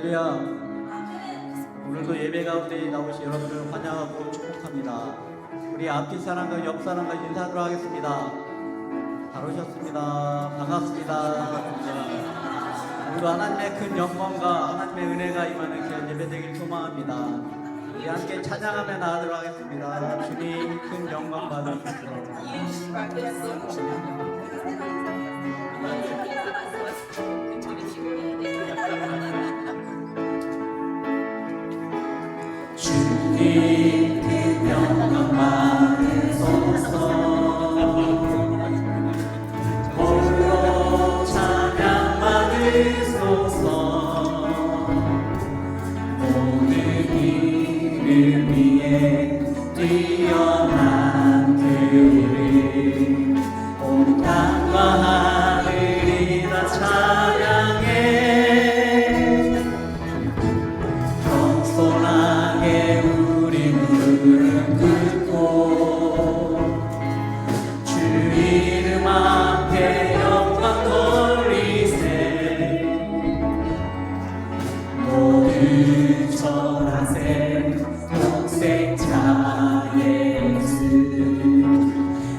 할렐루야. 오늘도 예배 가운데 나오신 여러분을 환영하고 축복합니다. 우리 앞뒤 사람과 옆 사람과 인사하도록 하겠습니다. 잘 오셨습니다. 반갑습니다. 오늘도 하나님의 큰 영광과 하나님의 은혜가 임하는 귀한 예배 되길 소망합니다. 우리 함께 찬양하며 나가도록 하겠습니다. 주님 큰 영광 받으시옵소서. 주님 그 영광 받으소서. 홀로 찬양 받으소서. 모든 이름 위에 뛰어난 그 이름 온 땅과 하늘이 다 찬양해. 겸손하게 우리 무릎 꿇고 주 이름 앞에 영광 돌리세. 모두 절하세. 독생자 예수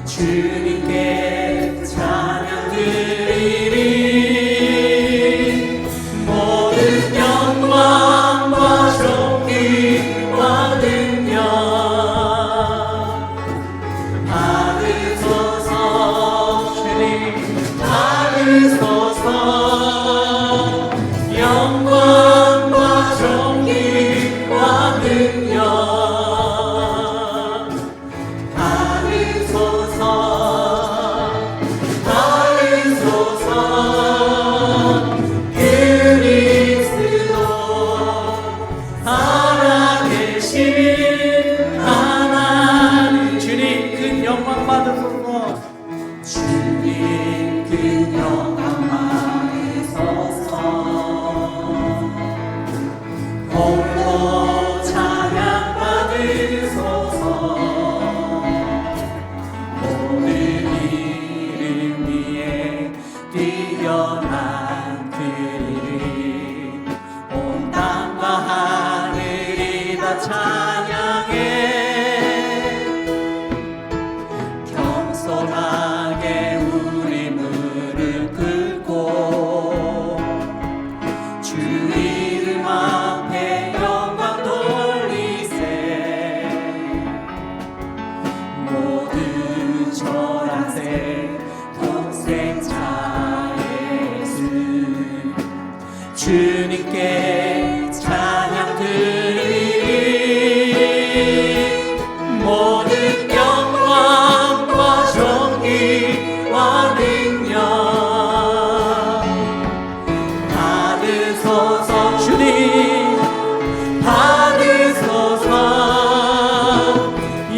주님께 찬양 드리리. 모든 영광과 존귀와 능력 받으소서. 주님 받으소서. 영광과 존귀와 능력 받으소서. 받으소서. 그리스도 살아계신 하나님 주님 큰 영광 받으소서. 주님 큰 영광 받으소서. 홀로 찬양 받으소서. 모든 이름 위에 뛰어난 그 이름 온 땅과 하늘이 다 찬양해. 겸손하게 우리 무릎 꿇고 주 이름 앞에 영광 돌리세. 모두 절하세. 독생자 예수 주님께 찬양 드리리. 모든 영광과 존귀와 능력 받으소서. 주님 받으소서.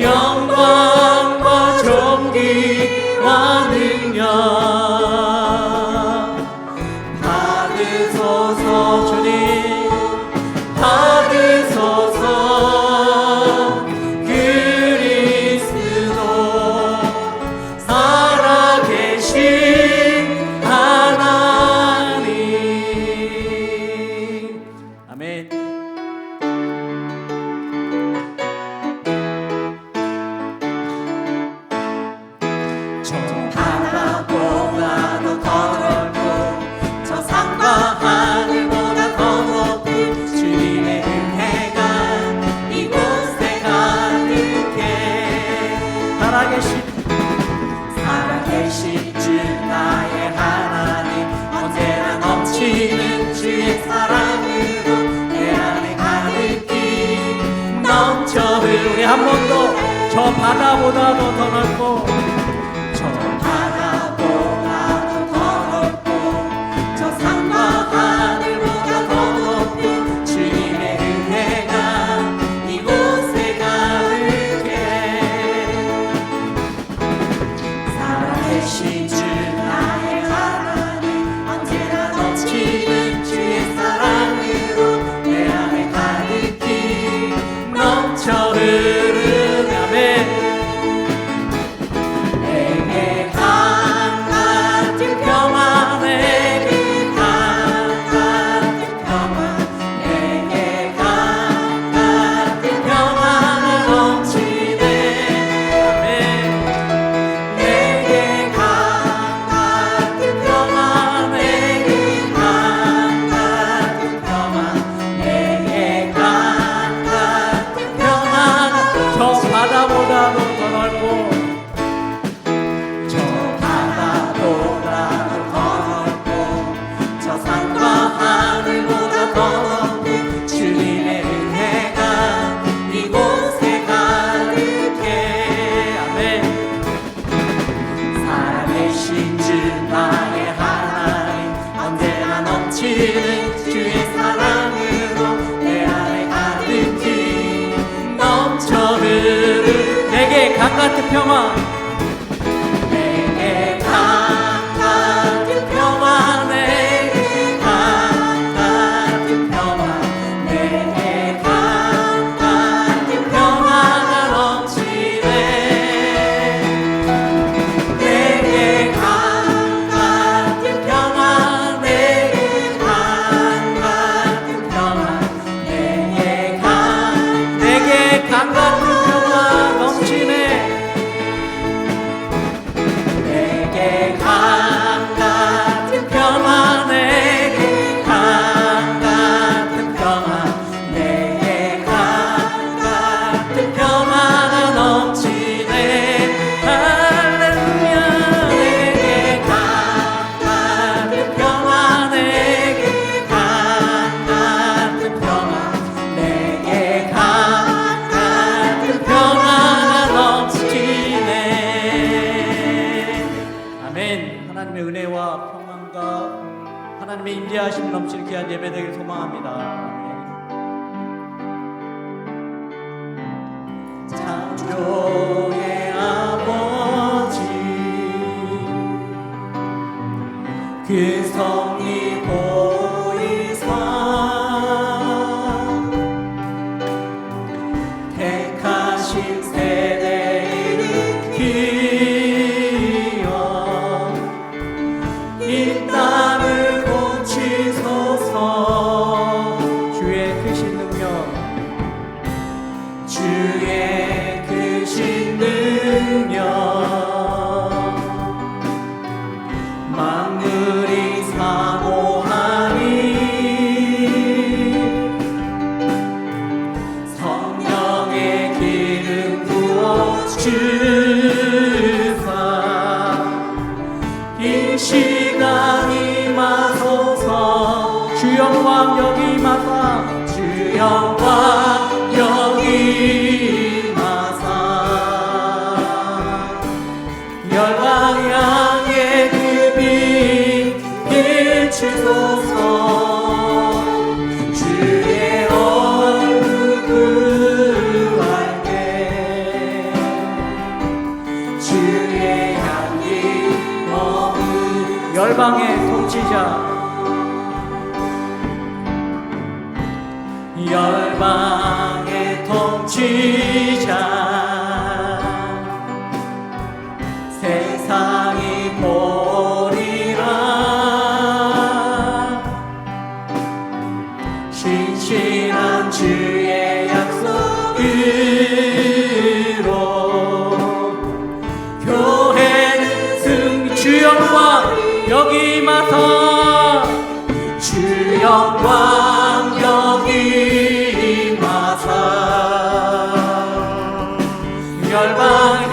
영광과 존귀와 능력 받으소서. 주님 받으소서. 그리스도 살아계신 하나님. 아멘. 저 바다보다도 더 넓고 저 산과 하늘보다 더 높은 주님의 은혜가 이곳에 가득해. 살아계신 주 나의 하나님 언제나 넘치는 주의 사랑으로 내 안에 가득히 넘쳐 흐르네. 우리 한 번 더. 저 바다보다도 더 넓고 저 바다보다도 더 넓고 저 산과 하늘보다 더 높은 주님의 은혜가 이곳에 가득해. 살아계신 주 나의 하나님 언제나 넘치는 주의 사랑으로 내 안에 가득히 넘쳐 흐르네. 아멘. 같은 평화, 내게 강 같은 평화, 내게 강 같은 평화, 내게 강 같은 평화가 넘치네. 내게 강 같은 평화, 내게 강 같은 평화, 내게 강 같은 평화 넘치네. 내게 강 같은 평화, 내게 강 같은 평화, 내게 강 같은 평화가 넘치네. 할렐루야. 내게 강 같은 평화, 내게 강 같은 평화, 내게 강 같은 평화가 넘치네. 아멘. 하나님의 은혜와 평안과 하나님의 임재하심 넘치는 귀한 예배되길 소망합니다. 아멘. 창조의 아버지, 그 성리 보이사 택하신 세대를 일으키어 이 땅을 고치소서. 주의 크신 능력, 주의 크신 능력, 만물이 사모하니 성령의 기름 부어 주사 이 시간 임하소서. 주 영광 여기 임하사, 주 영광 여기 임하사 열방 향해 그 빛 비추소서. 주의 얼굴 구할 때 주의 향기 머문 열방의 통치자, 열방의 통치자, 세상이 보리라. 신실한 주의 약속으로 교회는 주 영광 여기 임하사, 주 영광 여기 임하사 열방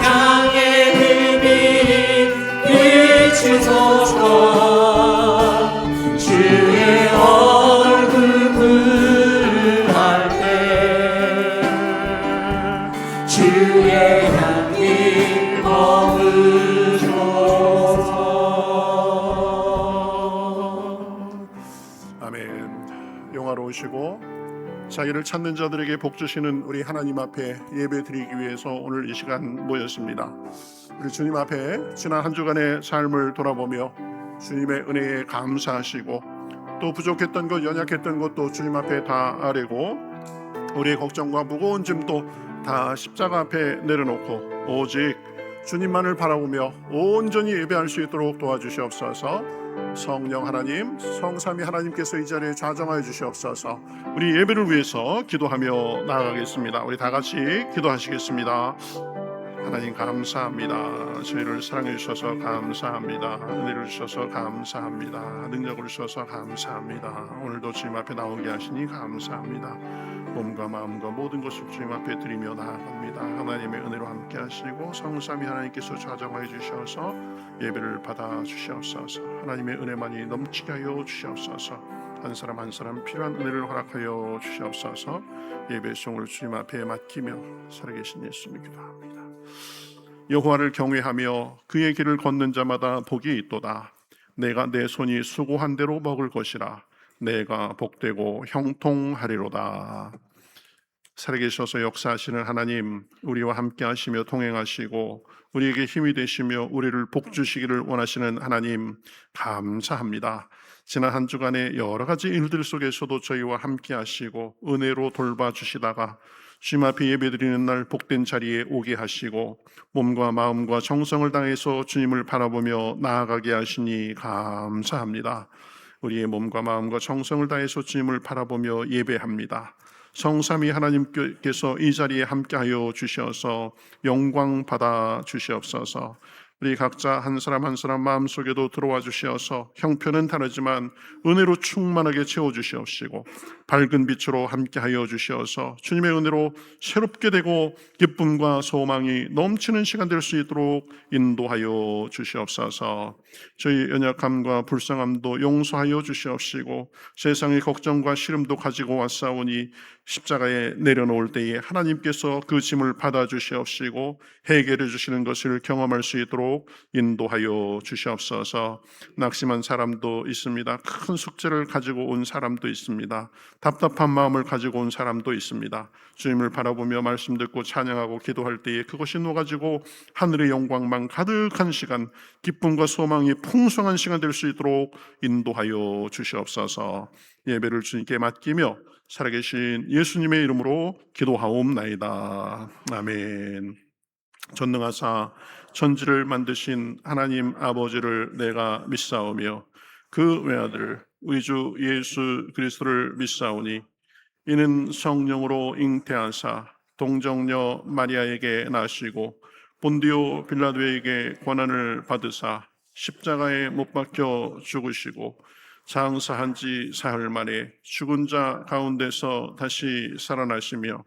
향해 그 빛 비추소서. 주의 얼굴 구할 때 주의 향기 머무소서. 아멘. 영화로우시고 자기를 찾는 자들에게 복 주시는 우리 하나님 앞에 예배 드리기 위해서 오늘 이 시간 모였습니다. 우리 주님 앞에 지난 한 주간의 삶을 돌아보며 주님의 은혜에 감사하시고 또 부족했던 것, 연약했던 것도 주님 앞에 다 아뢰고 우리의 걱정과 무거운 짐도 다 십자가 앞에 내려놓고 오직 주님만을 바라보며 온전히 예배할 수 있도록 도와주시옵소서. 성령 하나님, 성삼위 하나님께서 이 자리에 좌정하여 주시옵소서. 우리 예배를 위해서 기도하며 나아가겠습니다. 우리 다 같이 기도하시겠습니다. 하나님 감사합니다. 저희를 사랑해 주셔서 감사합니다. 은혜를 주셔서 감사합니다. 능력을 주셔서 감사합니다. 오늘도 주님 앞에 나오게 하시니 감사합니다. 몸과 마음과 모든 것을 주님 앞에 드리며 나아갑니다. 하나님의 은혜로 함께 하시고 성삼위 하나님께서 좌정하여 주셔서 예배를 받아 주시옵소서. 하나님의 은혜만이 넘치게 하여 주시옵소서. 한 사람 한 사람 필요한 은혜를 허락하여 주시옵소서. 예배 송을 주님 앞에 맡기며 살아계신 예수님 기도합니다. 여호와를 경외하며 그의 길을 걷는 자마다 복이 있도다. 내가 내 손이 수고한 대로 먹을 것이라. 내가 복되고 형통하리로다. 살아계셔서 역사하시는 하나님, 우리와 함께 하시며 동행하시고 우리에게 힘이 되시며 우리를 복주시기를 원하시는 하나님, 감사합니다. 지난 한 주간의 여러 가지 일들 속에서도 저희와 함께 하시고 은혜로 돌봐주시다가 주님 앞에 예배드리는 날 복된 자리에 오게 하시고 몸과 마음과 정성을 다해서 주님을 바라보며 나아가게 하시니 감사합니다. 우리의 몸과 마음과 정성을 다해서 주님을 바라보며 예배합니다. 성삼위 하나님께서 이 자리에 함께하여 주셔서 영광 받아 주시옵소서. 우리 각자 한 사람 한 사람 마음속에도 들어와 주시어서 형편은 다르지만 은혜로 충만하게 채워주시옵시고 밝은 빛으로 함께하여 주시어서 주님의 은혜로 새롭게 되고 기쁨과 소망이 넘치는 시간 될 수 있도록 인도하여 주시옵소서. 저희 연약함과 불쌍함도 용서하여 주시옵시고 세상의 걱정과 시름도 가지고 왔사오니 십자가에 내려놓을 때에 하나님께서 그 짐을 받아 주시옵시고 해결해 주시는 것을 경험할 수 있도록 인도하여 주시옵소서. 낙심한 사람도 있습니다. 큰 숙제를 가지고 온 사람도 있습니다. 답답한 마음을 가지고 온 사람도 있습니다. 주님을 바라보며 말씀 듣고 찬양하고 기도할 때에 그것이 녹아지고 하늘의 영광만 가득한 시간, 기쁨과 소망이 풍성한 시간 될 수 있도록 인도하여 주시옵소서. 예배를 주님께 맡기며 살아계신 예수님의 이름으로 기도하옵나이다. 아멘. 전능하사 천지를 만드신 하나님 아버지를 내가 믿사오며 그 외아들 우리 주 예수 그리스도를 믿사오니 이는 성령으로 잉태하사 동정녀 마리아에게 나시고 본디오 빌라도에게 권한을 받으사 십자가에 못 박혀 죽으시고 장사한 지 사흘 만에 죽은 자 가운데서 다시 살아나시며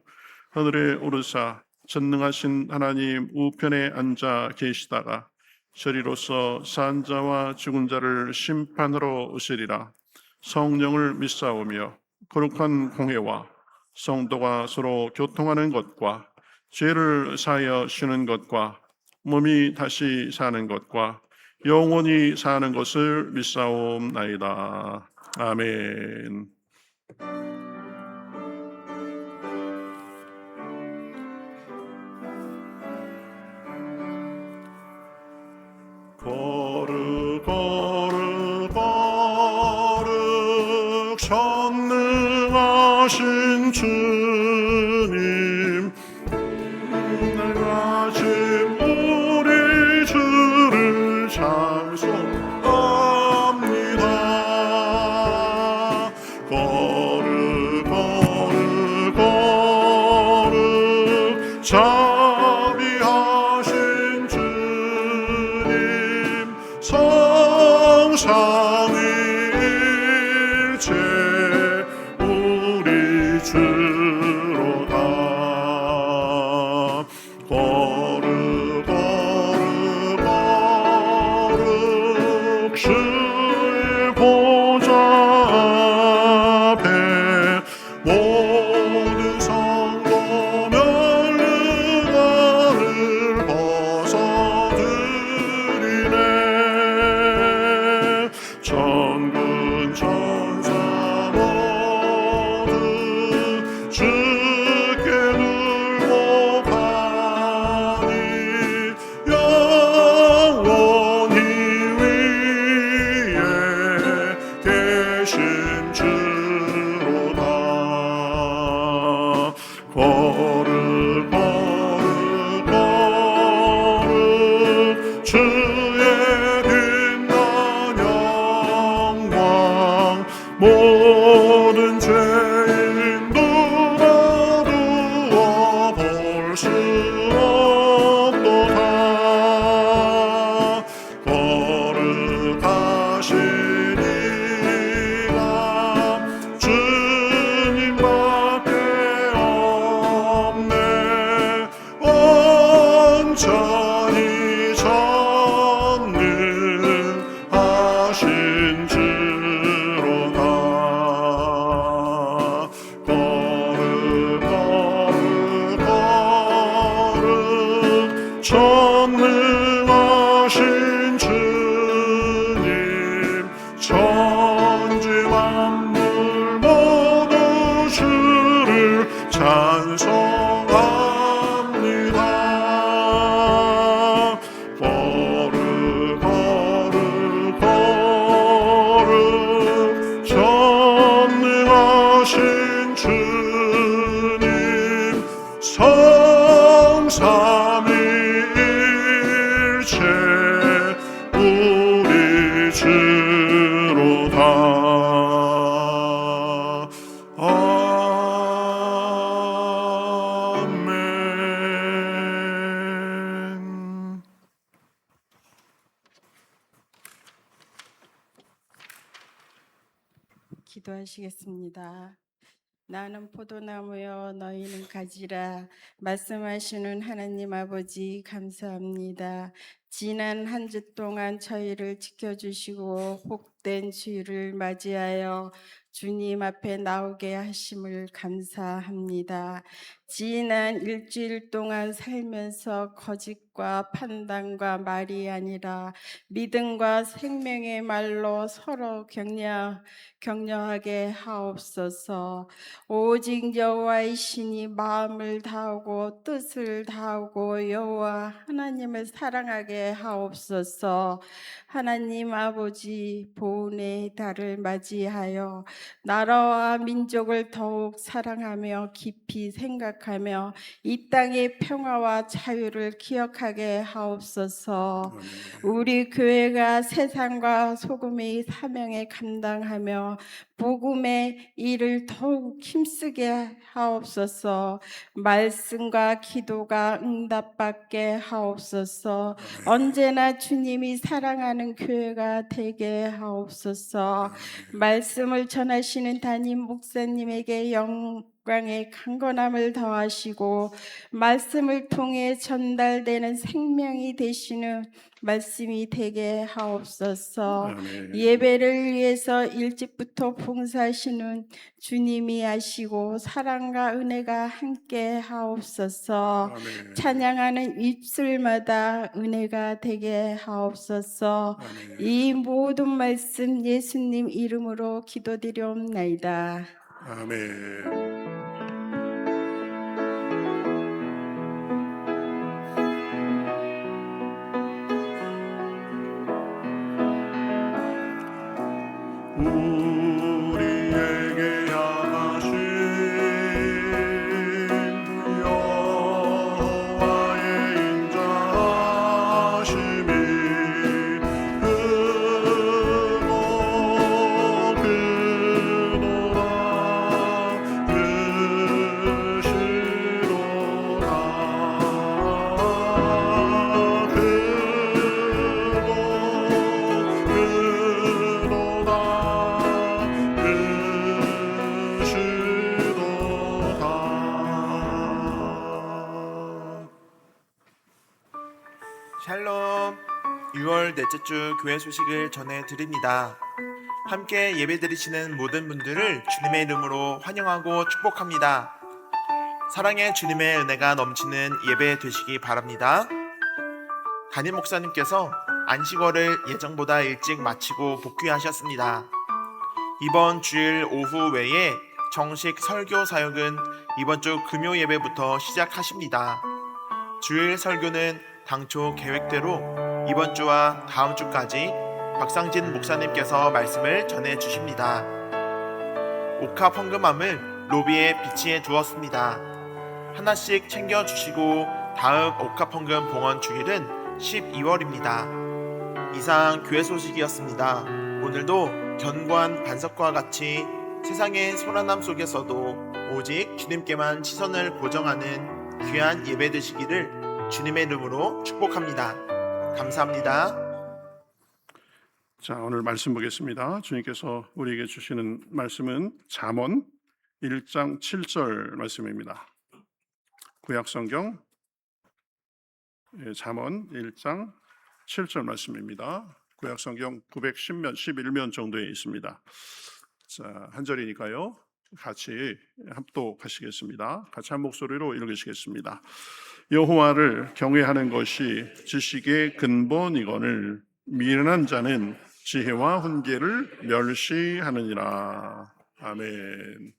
하늘에 오르사 전능하신 하나님 우편에 앉아 계시다가 저리로서 산 자와 죽은 자를 심판하러 오시리라. 성령을 믿사오며 거룩한 공회와 성도가 서로 교통하는 것과 죄를 사하여 쉬는 것과 몸이 다시 사는 것과 영원히 사는 것을 믿사옵나이다. 아멘. 거룩 거룩 거룩 전능하신 주님, 날가신 우리 주를 찬송합니다. 거룩 거룩 거룩 자비하신 주님, 성삼위일체 우리 주로다. 거룩 거룩 거룩 주의 보좌 앞에 모든 성도 면류관을 벗어드리네. 천군 천사 모두 주께 굴복하니 영원히 위에 계신 주로다. 거룩 거룩 거룩 주의 빛난 영광, 모든 죄인 누가 두어 볼 수 없도다. 거룩하신 이가 주님밖에 없네. 온전히 전능하신 주로다. 거룩 거룩 거룩 전능하신 주님, 천지 만물 모두 주를 찬송 기도하시겠습니다. 나는 포도나무여 너희는 가지라. 말씀하시는 하나님 아버지 감사합니다. 지난 한 주 동안 저희를 지켜주시고 복된 주일을 맞이하여 주님 앞에 나오게 하심을 감사합니다. 지난 일주일 동안 살면서 거짓과 판단과 말이 아니라 믿음과 생명의 말로 서로 격려하게 하옵소서. 오직 여호와의 신이 마음을 다하고 뜻을 다하고 여호와 하나님을 사랑하게 하옵소서. 하나님 아버지 보훈의 달을 맞이하여 나라와 민족을 더욱 사랑하며 깊이 생각하며 이 땅의 평화와 자유를 기억하게 하옵소서. 우리 교회가 세상과 소금의 사명에 감당하며 복음의 일을 더욱 힘쓰게 하옵소서. 말씀과 기도가 응답받게 하옵소서. 언제나 주님이 사랑하는 교회가 되게 하옵소서. 말씀을 전하시는 담임 목사님에게 영광의 강건함을 더하시고 말씀을 통해 전달되는 생명이 되시는 말씀이 되게 하옵소서. 예배를 위해서 일찍부터 봉사하시는 주님이 하시고 사랑과 은혜가 함께 하옵소서. 찬양하는 입술마다 은혜가 되게 하옵소서. 이 모든 말씀 예수님 이름으로 기도드리옵나이다. 아멘. 우리에게 향하신 여호와의 인자하심이 크고 크도다 크시도다 샬롬. 6월 넷째 주 교회 소식을 전해드립니다. 함께 예배드리시는 모든 분들을 주님의 이름으로 환영하고 축복합니다. 사랑의 주님의 은혜가 넘치는 예배 되시기 바랍니다. 담임 목사님께서 안식월을 예정보다 일찍 마치고 복귀하셨습니다. 이번 주일 오후 외에 정식 설교 사역은 이번 주 금요 예배부터 시작하십니다. 주일 설교는 당초 계획대로 이번 주와 다음 주까지 박상진 목사님께서 말씀을 전해 주십니다. 옥합 헌금함을 로비에 비치해 두었습니다. 하나씩 챙겨 주시고 다음 옥합 헌금 봉헌 주일은 12월입니다. 이상 교회 소식이었습니다. 오늘도 견고한 반석과 같이 세상의 소란함 속에서도 오직 주님께만 시선을 고정하는 귀한 예배 되시기를 주님의 이름으로 축복합니다. 감사합니다. 자, 오늘 말씀 보겠습니다. 주님께서 우리에게 주시는 말씀은 잠언 1장 7절 말씀입니다. 구약성경 잠언 1장 7절 말씀입니다. 구약성경 911면 정도에 있습니다. 자, 한 절이니까요. 같이 합독하시겠습니다. 같이 한 목소리로 읽으시겠습니다. 여호와를 경외하는 것이 지식의 근본이거늘 미련한 자는 지혜와 훈계를 멸시하느니라. 아멘.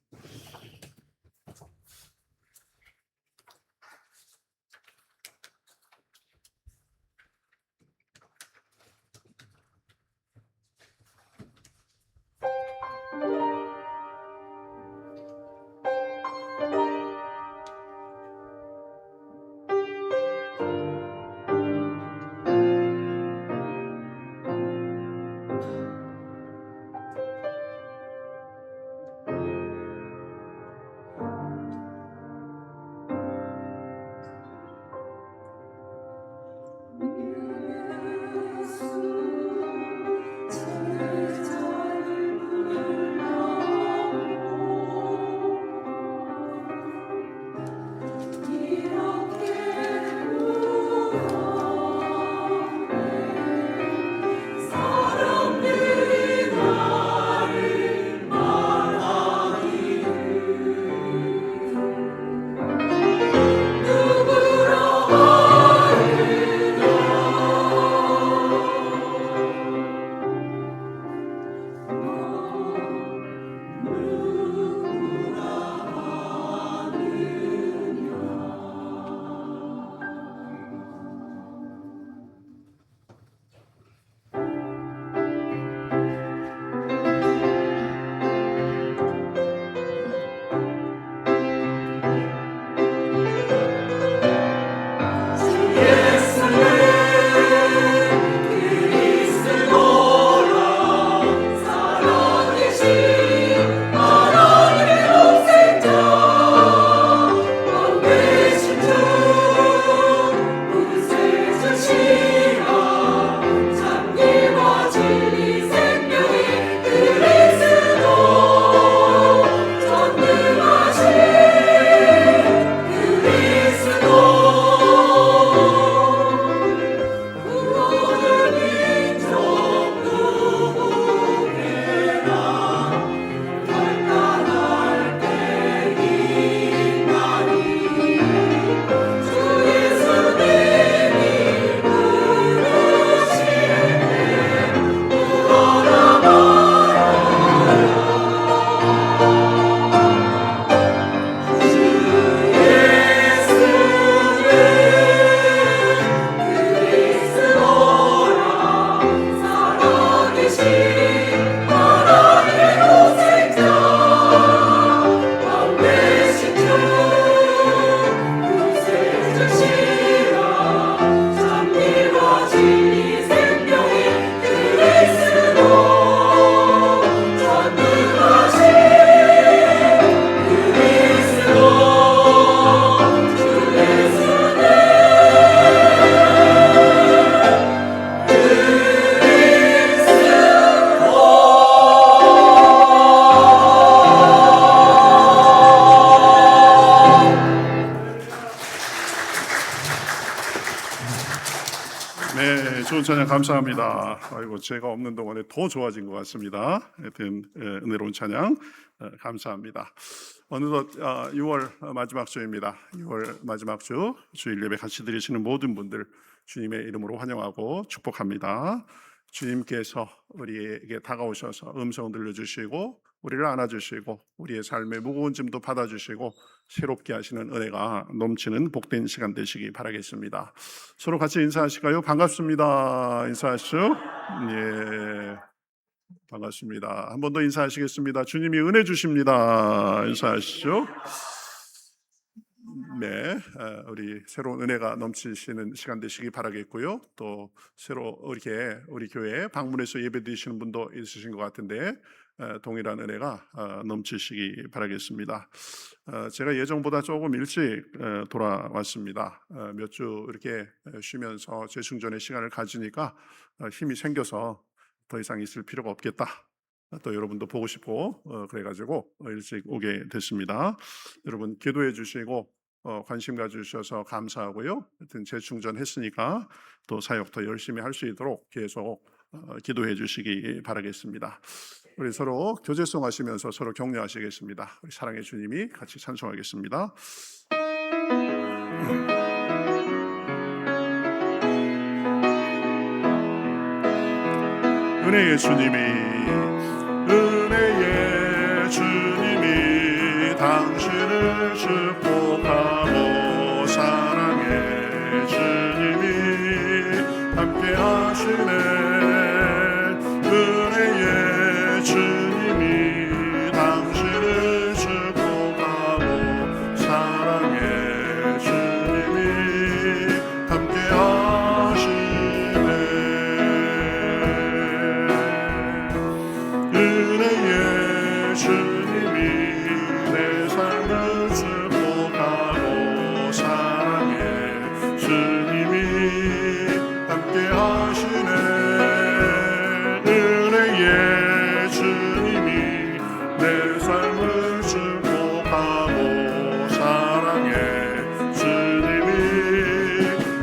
네, 좋은 찬양 감사합니다. 아이고, 제가 없는 동안에 더 좋아진 것 같습니다. 하여튼 은혜로운 찬양 감사합니다. 어느덧 6월 마지막 주입니다. 6월 마지막 주 주일 예배 같이 드리시는 모든 분들 주님의 이름으로 환영하고 축복합니다. 주님께서 우리에게 다가오셔서 음성 들려주시고 우리를 안아주시고 우리의 삶의 무거운 짐도 받아주시고 새롭게 하시는 은혜가 넘치는 복된 시간 되시기 바라겠습니다. 서로 같이 인사하실까요? 반갑습니다. 인사하시죠? 예, 반갑습니다. 한 번 더 인사하시겠습니다. 주님이 은혜 주십니다. 인사하시죠? 네, 우리 새로운 은혜가 넘치시는 시간 되시기 바라겠고요. 또 새로 이렇게 우리 교회에 방문해서 예배 드리시는 분도 있으신 것 같은데 동일한 은혜가 넘치시기 바라겠습니다. 제가 예정보다 조금 일찍 돌아왔습니다. 몇 주 이렇게 쉬면서 재충전의 시간을 가지니까 힘이 생겨서 더 이상 있을 필요가 없겠다. 또 여러분도 보고 싶고 그래가지고 일찍 오게 됐습니다. 여러분 기도해 주시고 관심 가주셔서 감사하고요. 하여튼 재충전했으니까 또 사역 더 열심히 할 수 있도록 계속 기도해 주시기 바라겠습니다. 우리 서로 교제송 하시면서 서로 격려하시겠습니다. 우리 사랑의 주님이 같이 찬송하겠습니다. 은혜의 주님이 당신을 축복하고 사랑의 주님이 함께 하시네. 은혜의 주님이 당신을 축복하고 사랑의 주님이 함께 하시네. 은혜의 주님이 내 삶을 축복하고 사랑의 주님이 함께 하시네. 은혜의 주님이 내 삶을 축복하고 사랑의 주님이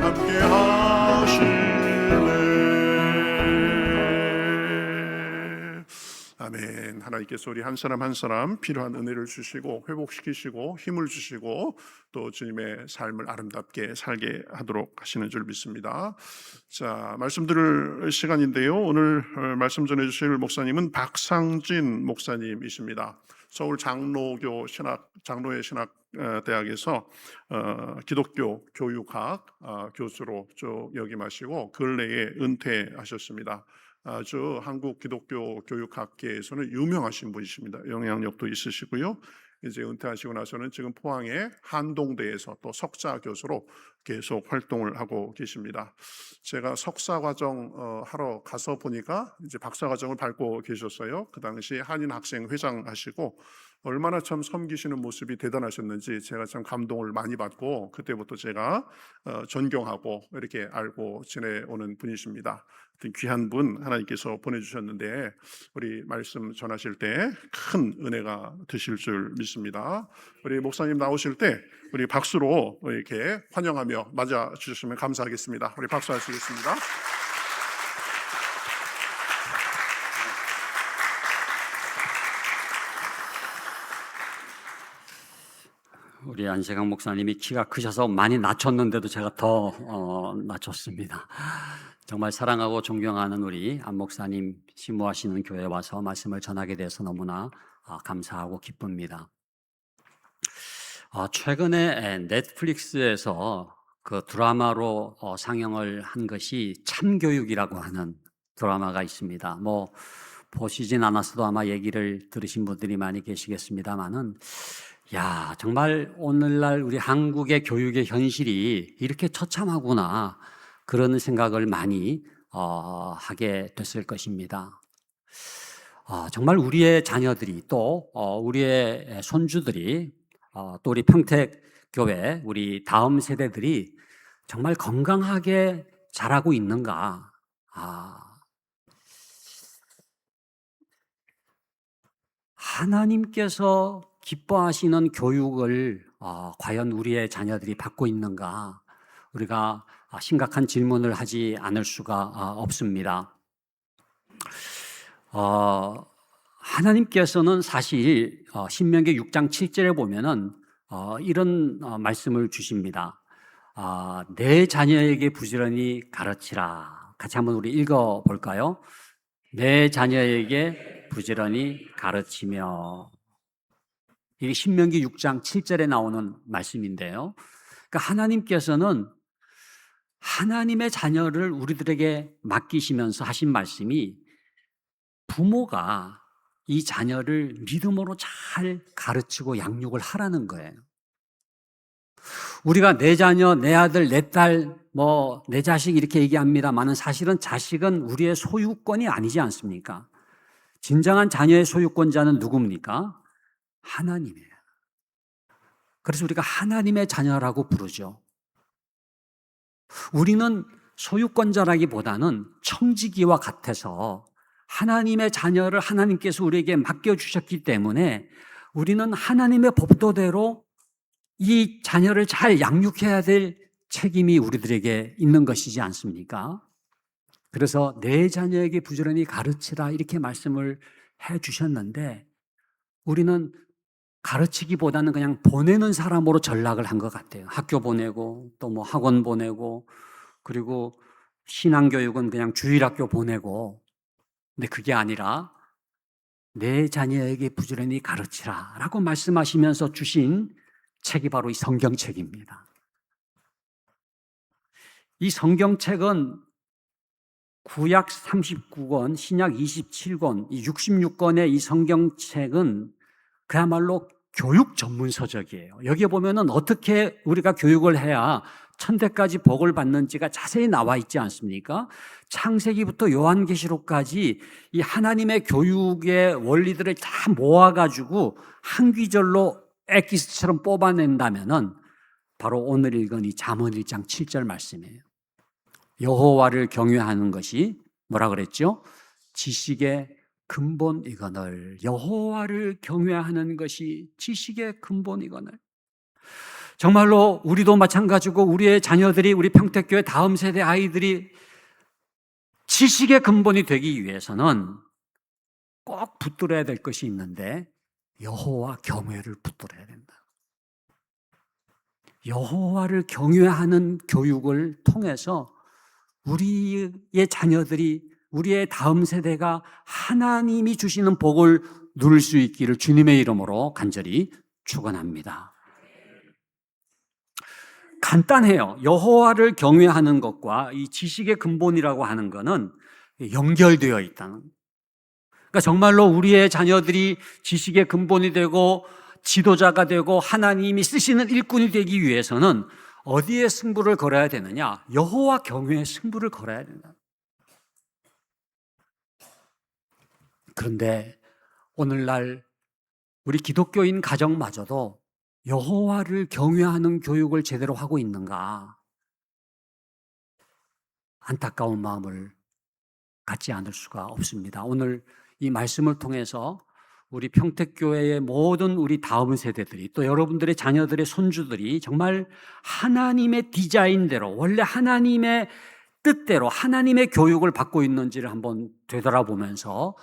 함께 하시네. 아멘. 하나님께서 우리 한 사람 한 사람 필요한 은혜를 주시고 회복시키시고 힘을 주시고 또 주님의 삶을 아름답게 살게 하도록 하시는 줄 믿습니다. 자, 말씀 들을 시간인데요. 오늘 말씀 전해 주실 목사님은 박상진 목사님이십니다. 서울 장로교 신학 장로의 신학 대학에서 기독교 교육학 교수로 쭉 역임하시고 근래에 은퇴하셨습니다. 아주 한국 기독교 교육학계에서는 유명하신 분이십니다. 영향력도 있으시고요. 이제 은퇴하시고 나서는 지금 포항의 한동대에서 또 석사 교수로 계속 활동을 하고 계십니다. 제가 석사 과정 하러 가서 보니까 이제 박사 과정을 밟고 계셨어요. 그 당시 한인 학생 회장 하시고 얼마나 참 섬기시는 모습이 대단하셨는지 제가 참 감동을 많이 받고 그때부터 제가 존경하고 이렇게 알고 지내오는 분이십니다. 귀한 분 하나님께서 보내주셨는데 우리 말씀 전하실 때 큰 은혜가 되실 줄 믿습니다. 우리 목사님 나오실 때 우리 박수로 이렇게 환영하며 맞아 주셨으면 감사하겠습니다. 우리 박수하시겠습니다. 우리 안세강 목사님이 키가 크셔서 많이 낮췄는데도 제가 더 낮췄습니다. 정말 사랑하고 존경하는 우리 안 목사님 심무하시는 교회에 와서 말씀을 전하게 돼서 너무나 감사하고 기쁩니다. 최근에 넷플릭스에서 그 드라마로 상영을 한 것이 참교육이라고 하는 드라마가 있습니다. 뭐 보시진 않았어도 아마 얘기를 들으신 분들이 많이 계시겠습니다만은 야, 정말 오늘날 우리 한국의 교육의 현실이 이렇게 처참하구나 그런 생각을 많이 하게 됐을 것입니다. 정말 우리의 자녀들이 또 우리의 손주들이 또 우리 평택교회 우리 다음 세대들이 정말 건강하게 자라고 있는가? 하나님께서 기뻐하시는 교육을 과연 우리의 자녀들이 받고 있는가? 우리가 심각한 질문을 하지 않을 수가 없습니다. 하나님께서는 사실 신명기 6장 7절에 보면은 이런 말씀을 주십니다. 내 자녀에게 부지런히 가르치라. 같이 한번 우리 읽어볼까요? 내 자녀에게 부지런히 가르치며. 이게 신명기 6장 7절에 나오는 말씀인데요. 그러니까 하나님께서는 하나님의 자녀를 우리들에게 맡기시면서 하신 말씀이 부모가 이 자녀를 믿음으로 잘 가르치고 양육을 하라는 거예요. 우리가 내 자녀, 내 아들, 내 딸, 내 자식 이렇게 얘기합니다만 사실은 자식은 우리의 소유권이 아니지 않습니까? 진정한 자녀의 소유권자는 누굽니까? 하나님이에요. 그래서 우리가 하나님의 자녀라고 부르죠. 우리는 소유권자라기보다는 청지기와 같아서 하나님의 자녀를 하나님께서 우리에게 맡겨주셨기 때문에 우리는 하나님의 법도대로 이 자녀를 잘 양육해야 될 책임이 우리들에게 있는 것이지 않습니까? 그래서 내 자녀에게 부지런히 가르치라 이렇게 말씀을 해 주셨는데 우리는 가르치기보다는 그냥 보내는 사람으로 전락을 한 것 같아요. 학교 보내고 또 학원 보내고 그리고 신앙교육은 그냥 주일학교 보내고 근데 그게 아니라 내 자녀에게 부지런히 가르치라 라고 말씀하시면서 주신 책이 바로 이 성경책입니다. 이 성경책은 구약 39권, 신약 27권, 이 66권의 이 성경책은 그야말로 교육 전문 서적이에요. 여기에 보면은 어떻게 우리가 교육을 해야 천대까지 복을 받는지가 자세히 나와 있지 않습니까? 창세기부터 요한계시록까지 이 하나님의 교육의 원리들을 다 모아가지고 한 귀절로 엑기스처럼 뽑아낸다면은 바로 오늘 읽은 이 잠언 1장 7절 말씀이에요. 여호와를 경외하는 것이 뭐라 그랬죠? 지식의 근본이거늘. 여호와를 경외하는 것이 지식의 근본이거늘. 정말로 우리도 마찬가지고 우리의 자녀들이 우리 평택교회 다음 세대 아이들이 지식의 근본이 되기 위해서는 꼭 붙들어야 될 것이 있는데 여호와 경외를 붙들어야 된다. 여호와를 경외하는 교육을 통해서 우리의 자녀들이 우리의 다음 세대가 하나님이 주시는 복을 누릴 수 있기를 주님의 이름으로 간절히 축원합니다. 간단해요. 여호와를 경외하는 것과 이 지식의 근본이라고 하는 것은 연결되어 있다는. 그러니까 정말로 우리의 자녀들이 지식의 근본이 되고 지도자가 되고 하나님이 쓰시는 일꾼이 되기 위해서는 어디에 승부를 걸어야 되느냐? 여호와 경외의 승부를 걸어야 된다. 그런데 오늘날 우리 기독교인 가정마저도 여호와를 경외하는 교육을 제대로 하고 있는가? 안타까운 마음을 갖지 않을 수가 없습니다. 오늘 이 말씀을 통해서 우리 평택교회의 모든 우리 다음 세대들이 또 여러분들의 자녀들의 손주들이 정말 하나님의 디자인대로 원래 하나님의 뜻대로 하나님의 교육을 받고 있는지를 한번 되돌아보면서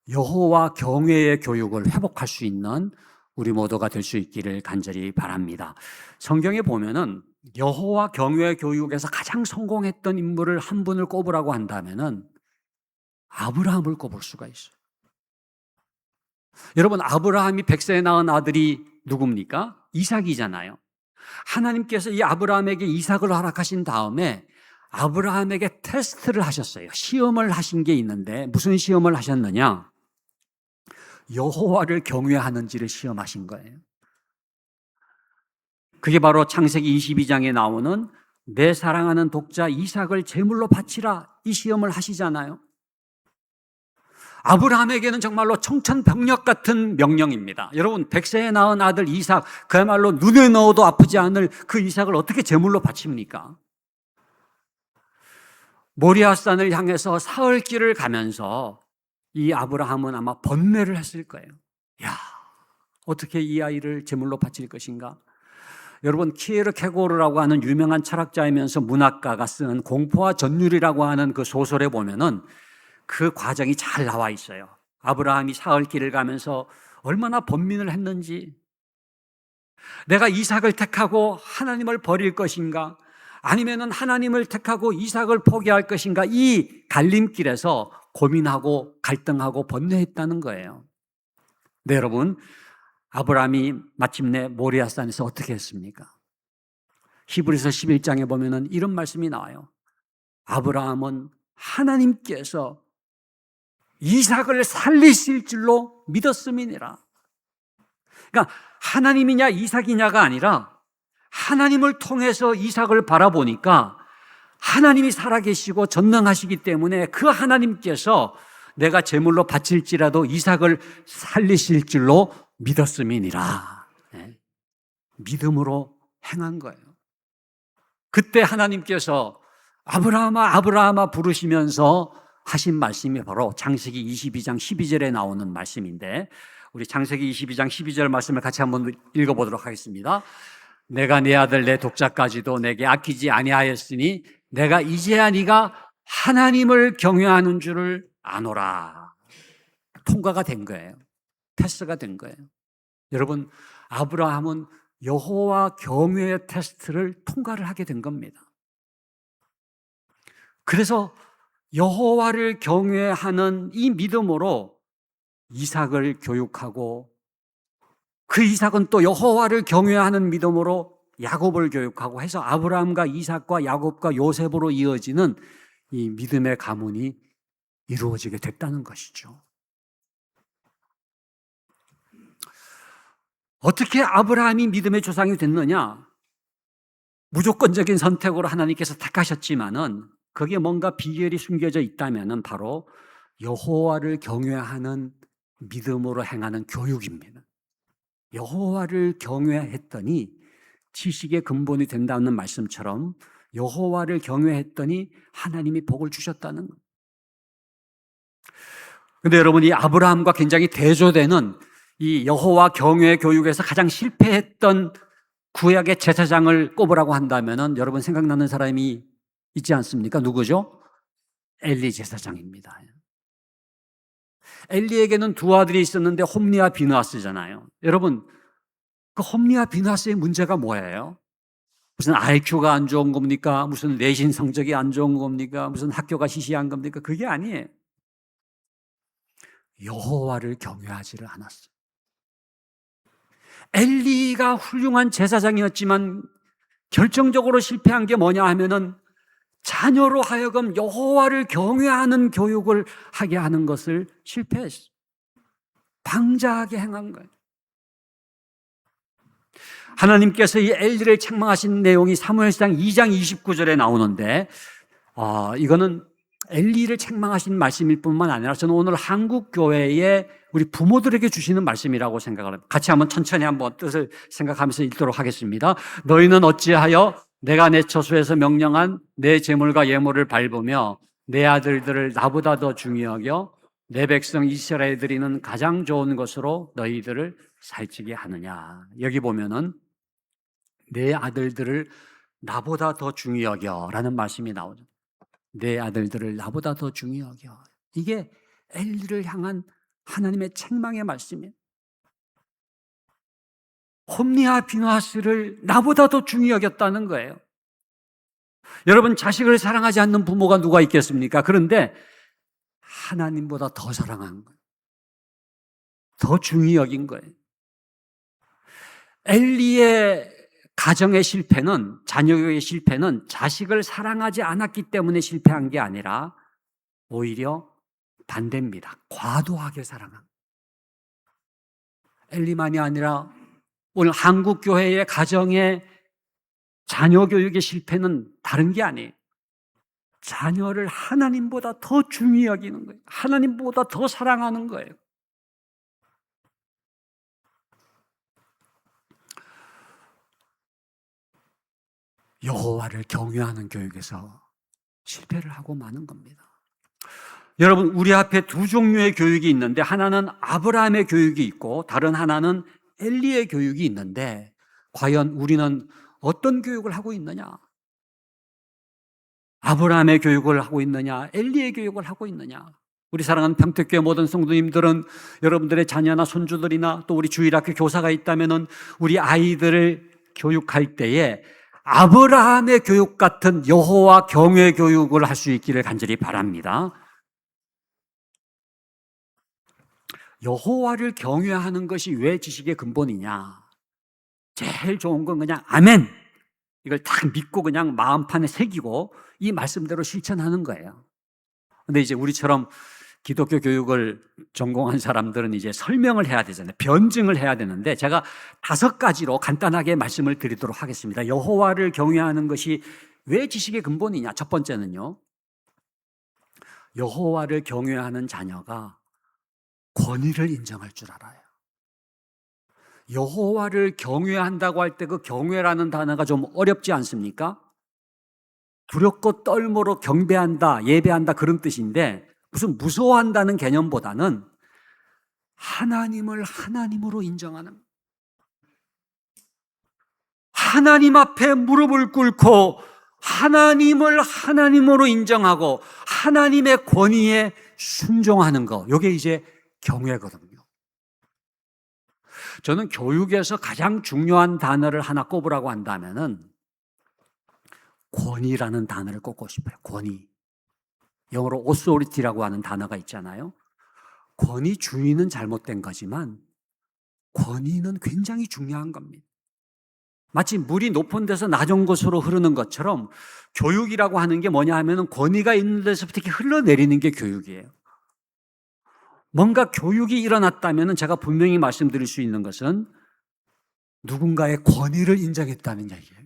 여호와 경외의 교육을 회복할 수 있는 우리 모두가 될 수 있기를 간절히 바랍니다. 성경에 보면은 여호와 경외의 교육에서 가장 성공했던 인물을 한 분을 꼽으라고 한다면은 아브라함을 꼽을 수가 있어요. 여러분, 아브라함이 100세에 낳은 아들이 누굽니까? 이삭이잖아요. 하나님께서 이 아브라함에게 이삭을 허락하신 다음에 아브라함에게 테스트를 하셨어요. 시험을 하신 게 있는데 무슨 시험을 하셨느냐? 여호와를 경외하는지를 시험하신 거예요. 그게 바로 창세기 22장에 나오는 내 사랑하는 독자 이삭을 제물로 바치라 이 시험을 하시잖아요. 아브라함에게는 정말로 청천벽력 같은 명령입니다. 여러분 100세에 낳은 아들 이삭 그야말로 눈에 넣어도 아프지 않을 그 이삭을 어떻게 제물로 바칩니까? 모리아산을 향해서 사흘길을 가면서 이 아브라함은 아마 번뇌를 했을 거예요. 야, 어떻게 이 아이를 제물로 바칠 것인가? 여러분 키에르케고르라고 하는 유명한 철학자이면서 문학가가 쓴 공포와 전율이라고 하는 그 소설에 보면은 그 과정이 잘 나와 있어요. 아브라함이 사흘길을 가면서 얼마나 번민을 했는지, 내가 이삭을 택하고 하나님을 버릴 것인가, 아니면은 하나님을 택하고 이삭을 포기할 것인가, 이 갈림길에서 고민하고 갈등하고 번뇌했다는 거예요. 네, 여러분, 아브라함이 마침내 모리아산에서 어떻게 했습니까? 히브리서 11장에 보면은 이런 말씀이 나와요. 아브라함은 하나님께서 이삭을 살리실 줄로 믿었음이니라. 그러니까 하나님이냐 이삭이냐가 아니라 하나님을 통해서 이삭을 바라보니까 하나님이 살아계시고 전능하시기 때문에 그 하나님께서 내가 제물로 바칠지라도 이삭을 살리실 줄로 믿었음이니라. 네. 믿음으로 행한 거예요. 그때 하나님께서 아브라함아 아브라함아 부르시면서 하신 말씀이 바로 창세기 22장 12절에 나오는 말씀인데, 우리 창세기 22장 12절 말씀을 같이 한번 읽어보도록 하겠습니다. 내가 내 아들 내 독자까지도 내게 아끼지 아니하였으니 내가 이제야 네가 하나님을 경외하는 줄을 아노라. 통과가 된 거예요. 패스가 된 거예요. 여러분, 아브라함은 여호와 경외의 테스트를 통과를 하게 된 겁니다. 그래서 여호와를 경외하는 이 믿음으로 이삭을 교육하고, 그 이삭은 또 여호와를 경외하는 믿음으로 야곱을 교육하고 해서 아브라함과 이삭과 야곱과 요셉으로 이어지는 이 믿음의 가문이 이루어지게 됐다는 것이죠. 어떻게 아브라함이 믿음의 조상이 됐느냐? 무조건적인 선택으로 하나님께서 택하셨지만은 거기에 뭔가 비결이 숨겨져 있다면은 바로 여호와를 경외하는 믿음으로 행하는 교육입니다. 여호와를 경외했더니 지식의 근본이 된다는 말씀처럼 여호와를 경외했더니 하나님이 복을 주셨다는 것. 근데 여러분, 이 아브라함과 굉장히 대조되는 이 여호와 경외 교육에서 가장 실패했던 구약의 제사장을 꼽으라고 한다면은 여러분 생각나는 사람이 있지 않습니까? 누구죠? 엘리 제사장입니다. 엘리에게는 두 아들이 있었는데 홈리와 비느하스잖아요. 여러분, 그 홈리와 비느하스의 문제가 뭐예요? 무슨 IQ가 안 좋은 겁니까? 무슨 내신 성적이 안 좋은 겁니까? 무슨 학교가 시시한 겁니까? 그게 아니에요. 여호와를 경외하지를 않았어요. 엘리가 훌륭한 제사장이었지만 결정적으로 실패한 게 뭐냐 하면은 자녀로 하여금 여호와를 경외하는 교육을 하게 하는 것을 실패했어요. 방자하게 행한 거예요. 하나님께서 이 엘리를 책망하신 내용이 사무엘상 2장 29절에 나오는데, 이거는 엘리를 책망하신 말씀일 뿐만 아니라 저는 오늘 한국 교회에 우리 부모들에게 주시는 말씀이라고 생각을 합니다. 같이 한번 천천히 한번 뜻을 생각하면서 읽도록 하겠습니다. 너희는 어찌하여 내가 내 처소에서 명령한 내 제물과 예물을 밟으며 내 아들들을 나보다 더 중히 여겨 내 백성 이스라엘 드리는 가장 좋은 것으로 너희들을 살찌게 하느냐. 여기 보면은 내 아들들을 나보다 더 중히 여겨라는 말씀이 나오죠. 내 아들들을 나보다 더 중히 여겨. 이게 엘리를 향한 하나님의 책망의 말씀이에요. 홈리와 비느하스를 나보다 더 중히 여겼다는 거예요. 여러분, 자식을 사랑하지 않는 부모가 누가 있겠습니까? 그런데 하나님보다 더 사랑한 거예요. 더 중히 여긴 거예요. 엘리의 가정의 실패는, 자녀교의 실패는 자식을 사랑하지 않았기 때문에 실패한 게 아니라 오히려 반대입니다. 과도하게 사랑한. 엘리만이 아니라 오늘 한국 교회의 가정의 자녀 교육의 실패는 다른 게 아니에요. 자녀를 하나님보다 더 중히 여기는 거예요. 하나님보다 더 사랑하는 거예요. 여호와를 경외하는 교육에서 실패를 하고 마는 겁니다. 여러분, 우리 앞에 두 종류의 교육이 있는데 하나는 아브라함의 교육이 있고 다른 하나는 엘리의 교육이 있는데 과연 우리는 어떤 교육을 하고 있느냐? 아브라함의 교육을 하고 있느냐? 엘리의 교육을 하고 있느냐? 우리 사랑하는 평택교회 모든 성도님들은 여러분들의 자녀나 손주들이나 또 우리 주일학교 교사가 있다면은 우리 아이들을 교육할 때에 아브라함의 교육 같은 여호와 경외 교육을 할 수 있기를 간절히 바랍니다. 여호와를 경외하는 것이 왜 지식의 근본이냐? 제일 좋은 건 그냥 아멘! 이걸 딱 믿고 그냥 마음판에 새기고 이 말씀대로 실천하는 거예요. 근데 이제 우리처럼 기독교 교육을 전공한 사람들은 이제 설명을 해야 되잖아요. 변증을 해야 되는데 제가 5가지로 간단하게 말씀을 드리도록 하겠습니다. 여호와를 경외하는 것이 왜 지식의 근본이냐? 첫 번째는요, 여호와를 경외하는 자녀가 권위를 인정할 줄 알아요. 여호와를 경외한다고 할 때 그 경외라는 단어가 좀 어렵지 않습니까? 두렵고 떨므로 경배한다, 예배한다 그런 뜻인데 무슨 무서워한다는 개념보다는 하나님을 하나님으로 인정하는, 하나님 앞에 무릎을 꿇고 하나님을 하나님으로 인정하고 하나님의 권위에 순종하는 거, 이게 이제 경외거든요. 저는 교육에서 가장 중요한 단어를 하나 꼽으라고 한다면은 권위라는 단어를 꼽고 싶어요. 권위. 영어로 authority라고 하는 단어가 있잖아요. 권위주의는 잘못된 거지만 권위는 굉장히 중요한 겁니다. 마치 물이 높은 데서 낮은 곳으로 흐르는 것처럼 교육이라고 하는 게 뭐냐 하면은 권위가 있는 데서부터 이렇게 흘러내리는 게 교육이에요. 뭔가 교육이 일어났다면 제가 분명히 말씀드릴 수 있는 것은 누군가의 권위를 인정했다는 얘기예요.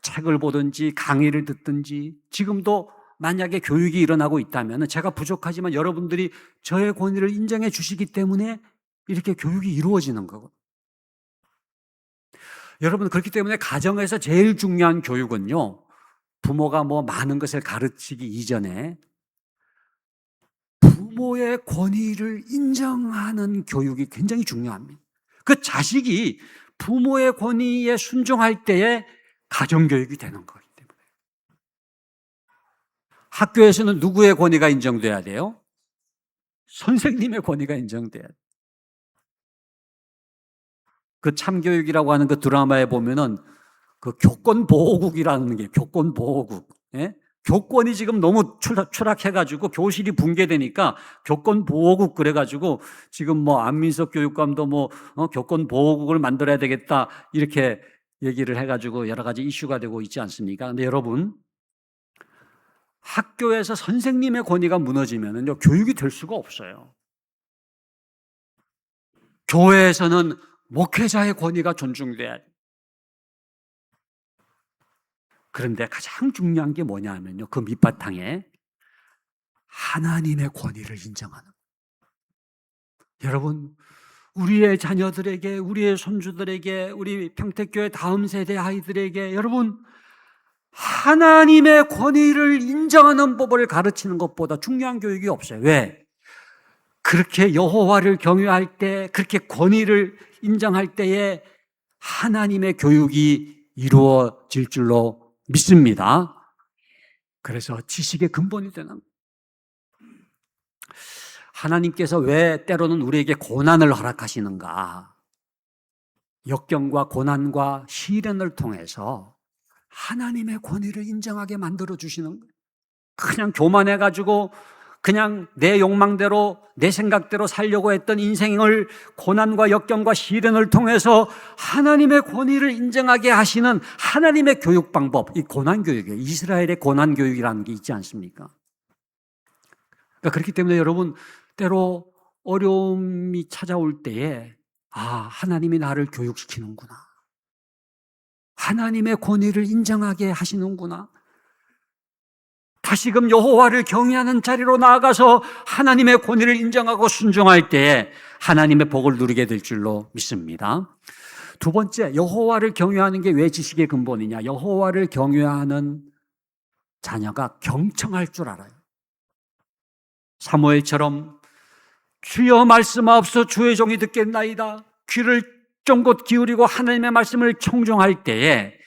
책을 보든지 강의를 듣든지 지금도 만약에 교육이 일어나고 있다면 제가 부족하지만 여러분들이 저의 권위를 인정해 주시기 때문에 이렇게 교육이 이루어지는 거고. 여러분, 그렇기 때문에 가정에서 제일 중요한 교육은요, 부모가 뭐 많은 것을 가르치기 이전에 부모의 권위를 인정하는 교육이 굉장히 중요합니다. 그 자식이 부모의 권위에 순종할 때에 가정교육이 되는 거기 때문에. 학교에서는 누구의 권위가 인정돼야 돼요? 선생님의 권위가 인정돼야 돼요. 그 참교육이라고 하는 그 드라마에 보면은 그 교권보호국이라는 게, 교권보호국. 예? 교권이 지금 너무 추락해가지고 교실이 붕괴되니까 교권보호국 그래가지고 지금 뭐 안민석 교육감도 뭐 교권보호국을 만들어야 되겠다 이렇게 얘기를 해가지고 여러 가지 이슈가 되고 있지 않습니까? 근데 여러분, 학교에서 선생님의 권위가 무너지면은요, 교육이 될 수가 없어요. 교회에서는 목회자의 권위가 존중돼야 돼요. 그런데 가장 중요한 게 뭐냐 하면요, 그 밑바탕에 하나님의 권위를 인정하는. 여러분, 우리의 자녀들에게, 우리의 손주들에게, 우리 평택교회 다음 세대 아이들에게 여러분, 하나님의 권위를 인정하는 법을 가르치는 것보다 중요한 교육이 없어요. 왜? 그렇게 여호와를 경외할 때, 그렇게 권위를 인정할 때에 하나님의 교육이 이루어질 줄로 믿습니다. 그래서 지식의 근본이 되는, 하나님께서 왜 때로는 우리에게 고난을 허락하시는가? 역경과 고난과 시련을 통해서 하나님의 권위를 인정하게 만들어 주시는 거예요. 그냥 교만해가지고 그냥 내 욕망대로 내 생각대로 살려고 했던 인생을 고난과 역경과 시련을 통해서 하나님의 권위를 인정하게 하시는 하나님의 교육 방법, 이 고난교육이에요. 이스라엘의 고난교육이라는 게 있지 않습니까? 그러니까 그렇기 때문에 여러분, 때로 어려움이 찾아올 때에 하나님이 나를 교육시키는구나, 하나님의 권위를 인정하게 하시는구나, 다시금 여호와를 경외하는 자리로 나아가서 하나님의 권위를 인정하고 순종할 때에 하나님의 복을 누리게 될 줄로 믿습니다. 두 번째, 여호와를 경외하는 게 왜 지식의 근본이냐? 여호와를 경외하는 자녀가 경청할 줄 알아요. 사무엘처럼 주여 말씀하옵소서, 주의 종이 듣겠나이다. 귀를 쫑긋 기울이고 하나님의 말씀을 청종할 때에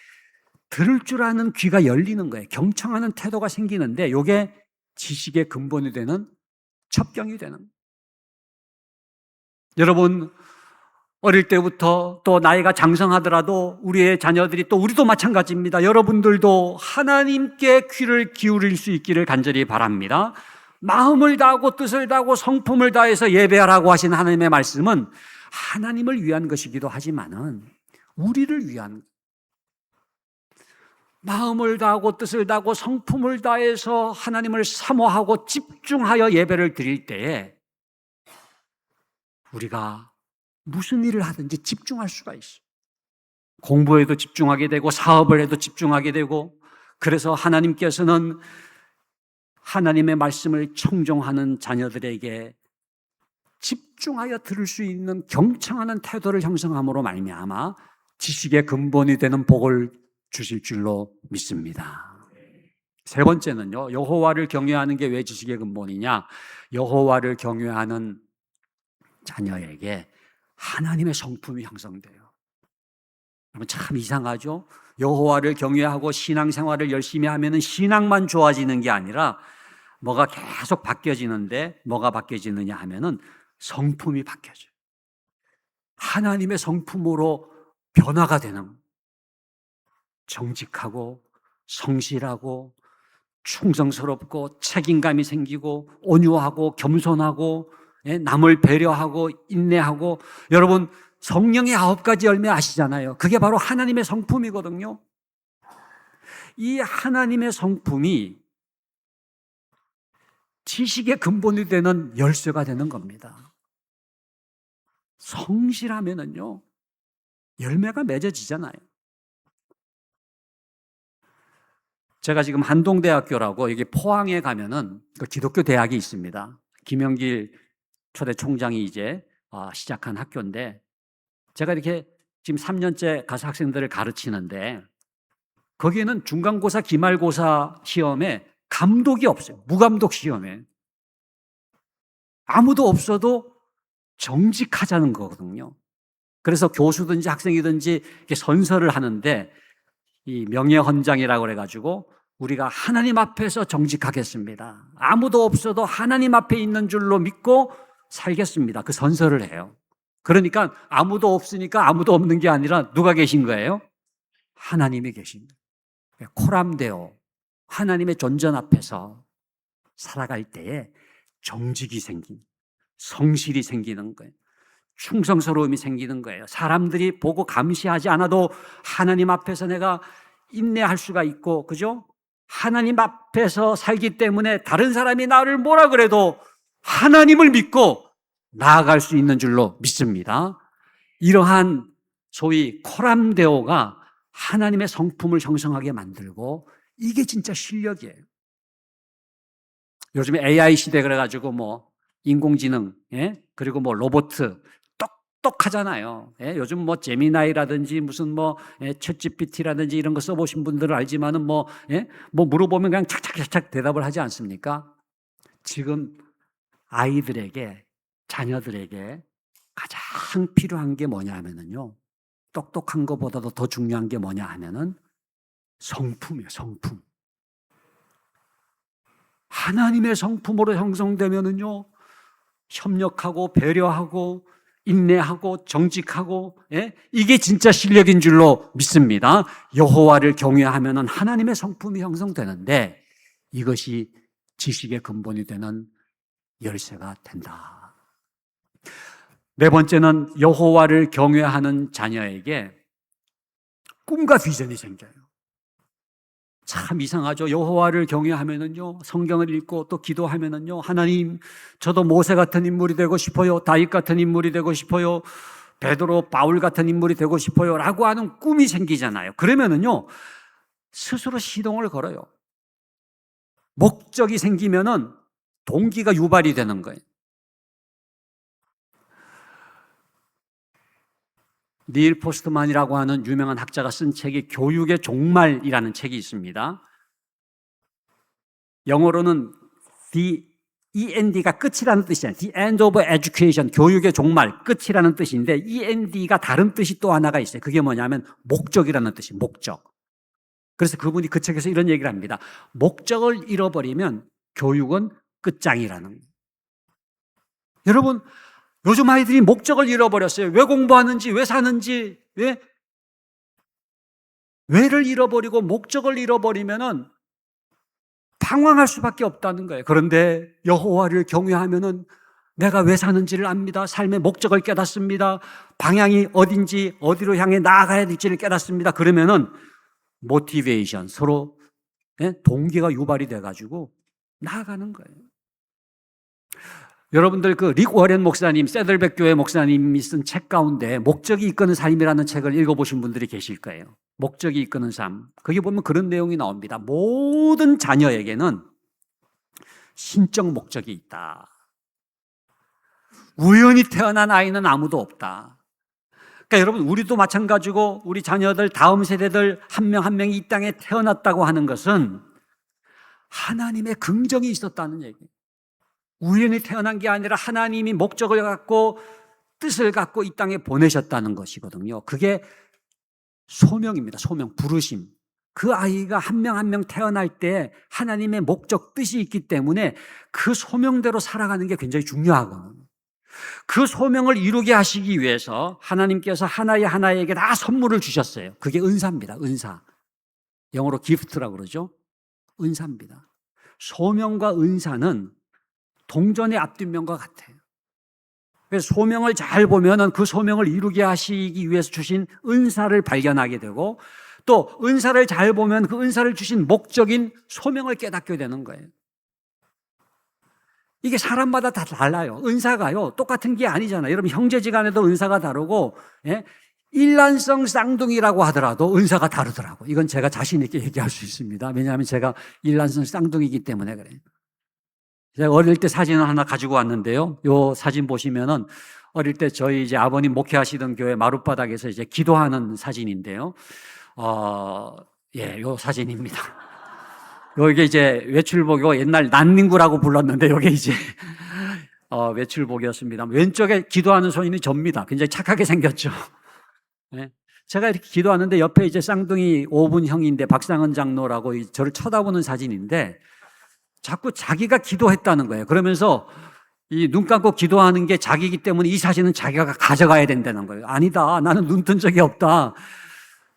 들을 줄 아는 귀가 열리는 거예요. 경청하는 태도가 생기는데 이게 지식의 근본이 되는 첩경이 되는 거예요. 여러분 어릴 때부터 또 나이가 장성하더라도 우리의 자녀들이 또 우리도 마찬가지입니다. 여러분들도 하나님께 귀를 기울일 수 있기를 간절히 바랍니다. 마음을 다하고 뜻을 다하고 성품을 다해서 예배하라고 하신 하나님의 말씀은 하나님을 위한 것이기도 하지만은 우리를 위한, 마음을 다하고 뜻을 다하고 성품을 다해서 하나님을 사모하고 집중하여 예배를 드릴 때에 우리가 무슨 일을 하든지 집중할 수가 있어요. 공부에도 집중하게 되고 사업을 해도 집중하게 되고, 그래서 하나님께서는 하나님의 말씀을 청종하는 자녀들에게 집중하여 들을 수 있는 경청하는 태도를 형성함으로 말미암아 지식의 근본이 되는 복을 주실 줄로 믿습니다. 세 번째는요, 여호와를 경외하는 게 왜 지식의 근본이냐? 여호와를 경외하는 자녀에게 하나님의 성품이 형성돼요. 여러분 참 이상하죠? 여호와를 경외하고 신앙생활을 열심히 하면 신앙만 좋아지는 게 아니라 뭐가 계속 바뀌어지는데, 뭐가 바뀌어지느냐 하면은 성품이 바뀌어져요. 하나님의 성품으로 변화가 되는, 정직하고 성실하고 충성스럽고 책임감이 생기고 온유하고 겸손하고 남을 배려하고 인내하고, 여러분 성령의 9가지 열매 아시잖아요. 그게 바로 하나님의 성품이거든요. 이 하나님의 성품이 지식의 근본이 되는 열쇠가 되는 겁니다. 성실하면은요, 열매가 맺어지잖아요. 제가 지금 한동대학교라고 여기 포항에 가면은 그 기독교 대학이 있습니다. 김영길 초대 총장이 이제 시작한 학교인데, 제가 이렇게 지금 3년째 가서 학생들을 가르치는데 거기에는 중간고사, 기말고사 시험에 감독이 없어요. 무감독 시험에. 아무도 없어도 정직하자는 거거든요. 그래서 교수든지 학생이든지 이렇게 선서를 하는데 이 명예헌장이라고 그래가지고 우리가 하나님 앞에서 정직하겠습니다. 아무도 없어도 하나님 앞에 있는 줄로 믿고 살겠습니다. 그 선서를 해요. 그러니까 아무도 없으니까 아무도 없는 게 아니라 누가 계신 거예요? 하나님이 계신 거예요. 코람데오, 하나님의 존전 앞에서 살아갈 때에 정직이 생긴, 성실이 생기는 거예요. 충성스러움이 생기는 거예요. 사람들이 보고 감시하지 않아도 하나님 앞에서 내가 인내할 수가 있고, 그죠? 하나님 앞에서 살기 때문에 다른 사람이 나를 뭐라 그래도 하나님을 믿고 나아갈 수 있는 줄로 믿습니다. 이러한 소위 코람데오가 하나님의 성품을 형성하게 만들고, 이게 진짜 실력이에요. 요즘에 AI 시대 그래가지고 뭐 인공지능, 그리고 뭐 로봇 똑똑하잖아요. 요즘 뭐 제미나이라든지 무슨 뭐 챗GPT라든지 이런 거 써보신 분들은 알지만은 뭐 물어보면 그냥 착착착착 대답을 하지 않습니까? 지금 아이들에게, 자녀들에게 가장 필요한 게 뭐냐 하면은요, 똑똑한 것보다도 더 중요한 게 뭐냐 하면은 성품이에요. 성품. 하나님의 성품으로 형성되면은요, 협력하고 배려하고 인내하고 정직하고, 이게 진짜 실력인 줄로 믿습니다. 여호와를 경외하면은 하나님의 성품이 형성되는데 이것이 지식의 근본이 되는 열쇠가 된다. 네 번째는 여호와를 경외하는 자녀에게 꿈과 비전이 생겨요. 참 이상하죠. 여호와를 경외하면은요, 성경을 읽고 또 기도하면은요, 하나님, 저도 모세 같은 인물이 되고 싶어요. 다윗 같은 인물이 되고 싶어요. 베드로, 바울 같은 인물이 되고 싶어요. 라고 하는 꿈이 생기잖아요. 그러면은요, 스스로 시동을 걸어요. 목적이 생기면은 동기가 유발이 되는 거예요. 닐 포스트만이라고 하는 유명한 학자가 쓴 책이 교육의 종말이라는 책이 있습니다. 영어로는 The END가 끝이라는 뜻이잖아요. The end of education, 교육의 종말, 끝이라는 뜻인데 END가 다른 뜻이 또 하나가 있어요. 그게 뭐냐면 목적이라는 뜻이에요. 목적. 그래서 그분이 그 책에서 이런 얘기를 합니다. 목적을 잃어버리면 교육은 끝장이라는 거예요. 여러분, 요즘 아이들이 목적을 잃어버렸어요. 왜 공부하는지, 왜 사는지, 왜를 잃어버리고 목적을 잃어버리면은 방황할 수밖에 없다는 거예요. 그런데 여호와를 경외하면은 내가 왜 사는지를 압니다. 삶의 목적을 깨닫습니다. 방향이 어딘지, 어디로 향해 나아가야 될지를 깨닫습니다. 그러면은 모티베이션, 서로 동기가 유발이 돼가지고 나아가는 거예요. 여러분들 그 릭 워렌 목사님, 세들백 교회 목사님이 쓴 책 가운데 목적이 이끄는 삶이라는 책을 읽어보신 분들이 계실 거예요. 목적이 이끄는 삶. 거기 보면 그런 내용이 나옵니다. 모든 자녀에게는 신적 목적이 있다. 우연히 태어난 아이는 아무도 없다. 그러니까 여러분, 우리도 마찬가지고 우리 자녀들, 다음 세대들 한 명 한 명이 이 땅에 태어났다고 하는 것은 하나님의 긍정이 있었다는 얘기예요. 우연히 태어난 게 아니라 하나님이 목적을 갖고 뜻을 갖고 이 땅에 보내셨다는 것이거든요. 그게 소명입니다. 소명, 부르심. 그 아이가 한 명 한 명 태어날 때 하나님의 목적, 뜻이 있기 때문에 그 소명대로 살아가는 게 굉장히 중요하거든요. 그 소명을 이루게 하시기 위해서 하나님께서 하나에게 다 선물을 주셨어요. 그게 은사입니다. 은사. 영어로 gift라고 그러죠. 은사입니다. 소명과 은사는 동전의 앞뒷면과 같아요. 그래서 소명을 잘 보면은 그 소명을 이루게 하시기 위해서 주신 은사를 발견하게 되고, 또 은사를 잘 보면 그 은사를 주신 목적인 소명을 깨닫게 되는 거예요. 이게 사람마다 다 달라요. 은사가요, 똑같은 게 아니잖아요. 여러분, 형제지간에도 은사가 다르고, 일란성 쌍둥이라고 하더라도 은사가 다르더라고요. 이건 제가 자신 있게 얘기할 수 있습니다. 왜냐하면 제가 일란성 쌍둥이이기 때문에 그래요. 제가 어릴 때 사진을 하나 가지고 왔는데요. 요 사진 보시면은 어릴 때 저희 이제 아버님 목회하시던 교회 마룻바닥에서 이제 기도하는 사진인데요. 요 사진입니다. 요게 이제 외출복이고, 옛날 난닝구라고 불렀는데 요게 이제 외출복이었습니다. 왼쪽에 기도하는 손님이 접니다. 굉장히 착하게 생겼죠. 제가 이렇게 기도하는데 옆에 이제 쌍둥이 5분 형인데 박상은 장로라고 저를 쳐다보는 사진인데, 자꾸 자기가 기도했다는 거예요. 그러면서 이 눈 감고 기도하는 게 자기이기 때문에 이 사진은 자기가 가져가야 된다는 거예요. 아니다, 나는 눈 뜬 적이 없다.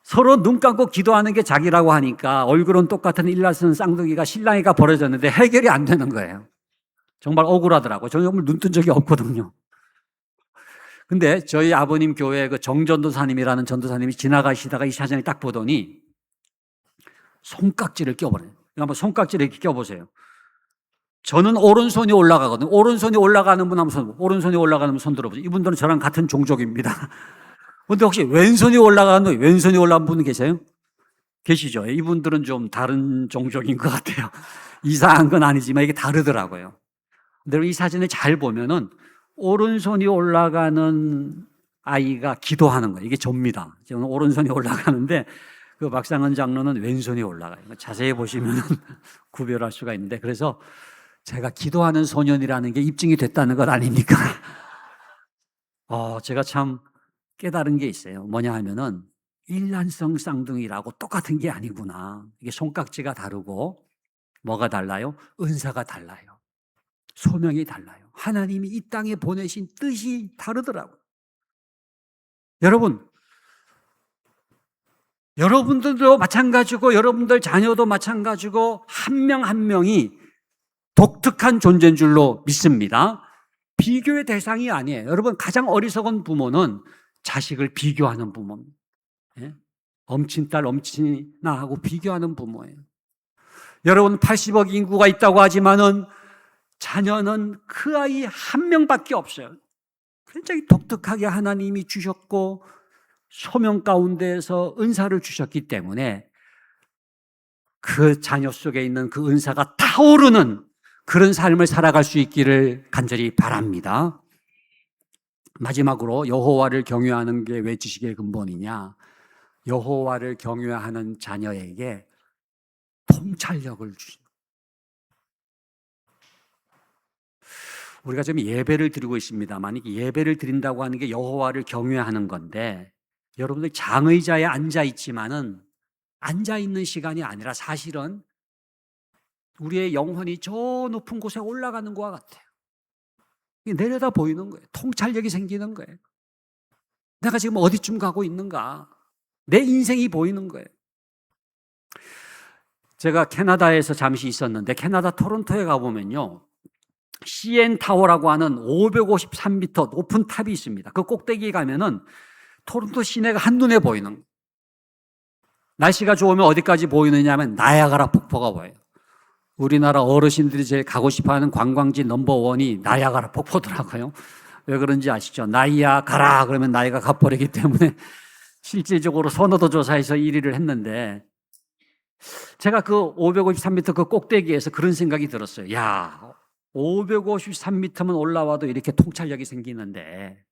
서로 눈 감고 기도하는 게 자기라고 하니까 얼굴은 똑같은 일란성 쌍둥이가 신랑이가 벌어졌는데 해결이 안 되는 거예요. 정말 억울하더라고요. 저는 정말 눈 뜬 적이 없거든요. 근데 저희 아버님 교회 그 정전도사님이라는 전도사님이 지나가시다가 이 사진을 딱 보더니 손깍지를 껴버려요. 한번 손깍지를 이렇게 껴보세요. 저는 오른손이 올라가거든요. 오른손이 올라가는 분 한번 오른손이 올라가는 분 손 들어보세요. 이분들은 저랑 같은 종족입니다. 근데 혹시 왼손이 올라간 분 계세요? 계시죠? 이분들은 좀 다른 종족인 것 같아요. 이상한 건 아니지만 이게 다르더라고요. 근데 이 사진을 잘 보면은 오른손이 올라가는 아이가 기도하는 거예요. 이게 접니다. 저는 오른손이 올라가는데 그 박상은 장로는 왼손이 올라가요. 자세히 보시면 구별할 수가 있는데, 그래서 제가 기도하는 소년이라는 게 입증이 됐다는 것 아닙니까? 제가 참 깨달은 게 있어요. 뭐냐 하면은 일란성 쌍둥이라고 똑같은 게 아니구나. 이게 손깍지가 다르고 뭐가 달라요? 은사가 달라요. 소명이 달라요. 하나님이 이 땅에 보내신 뜻이 다르더라고요. 여러분들도 마찬가지고 여러분들 자녀도 마찬가지고 한 명 한 명이 독특한 존재인 줄로 믿습니다. 비교의 대상이 아니에요. 여러분, 가장 어리석은 부모는 자식을 비교하는 부모입니다. 엄친딸, 엄친아 하고 비교하는 부모예요. 여러분, 80억 인구가 있다고 하지만은 자녀는 그 아이 한 명밖에 없어요. 굉장히 독특하게 하나님이 주셨고 소명 가운데에서 은사를 주셨기 때문에 그 자녀 속에 있는 그 은사가 타오르는 그런 삶을 살아갈 수 있기를 간절히 바랍니다. 마지막으로 여호와를 경외하는 게 왜 지식의 근본이냐? 여호와를 경외하는 자녀에게 통찰력을 주신 우리가 지금 예배를 드리고 있습니다만 이 예배를 드린다고 하는 게 여호와를 경외하는 건데 여러분들 장의자에 앉아 있지만은 앉아 있는 시간이 아니라 사실은 우리의 영혼이 저 높은 곳에 올라가는 것과 같아요. 내려다 보이는 거예요. 통찰력이 생기는 거예요. 내가 지금 어디쯤 가고 있는가? 내 인생이 보이는 거예요. 제가 캐나다에서 잠시 있었는데 캐나다 토론토에 가보면요, CN 타워라고 하는 553m 높은 탑이 있습니다. 그 꼭대기에 가면은 토론토 시내가 한눈에 보이는 거예요. 날씨가 좋으면 어디까지 보이느냐 하면 나야가라 폭포가 보여요. 우리나라 어르신들이 제일 가고 싶어하는 관광지 넘버1이 나야가라 폭포더라고요. 왜 그런지 아시죠? 나이야 가라 그러면 나이가 가버리기 때문에 실질적으로 선호도 조사에서 1위를 했는데 제가 그 553m 그 꼭대기에서 그런 생각이 들었어요. 야, 553m만 올라와도 이렇게 통찰력이 생기는데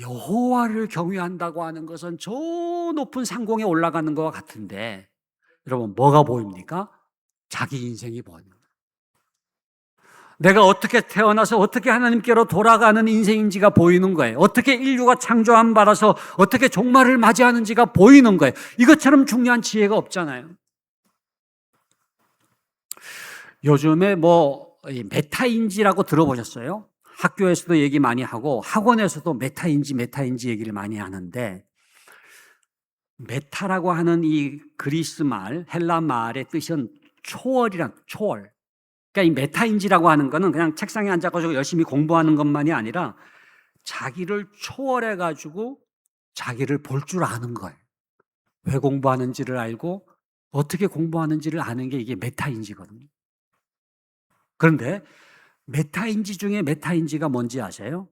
여호와를 경외한다고 하는 것은 저 높은 상공에 올라가는 것과 같은데 여러분 뭐가 보입니까? 자기 인생이 보입니다. 내가 어떻게 태어나서 어떻게 하나님께로 돌아가는 인생인지가 보이는 거예요. 어떻게 인류가 창조함 받아서 어떻게 종말을 맞이하는지가 보이는 거예요. 이것처럼 중요한 지혜가 없잖아요. 요즘에 메타인지라고 들어보셨어요? 학교에서도 얘기 많이 하고 학원에서도 메타인지 얘기를 많이 하는데 메타라고 하는 이 그리스 말, 헬라 말의 뜻은 초월이란 초월. 그러니까 이 메타인지라고 하는 거는 그냥 책상에 앉아가지고 열심히 공부하는 것만이 아니라 자기를 초월해가지고 자기를 볼 줄 아는 거예요. 왜 공부하는지를 알고 어떻게 공부하는지를 아는 게 이게 메타인지거든요. 그런데 메타인지 중에 메타인지가 뭔지 아세요?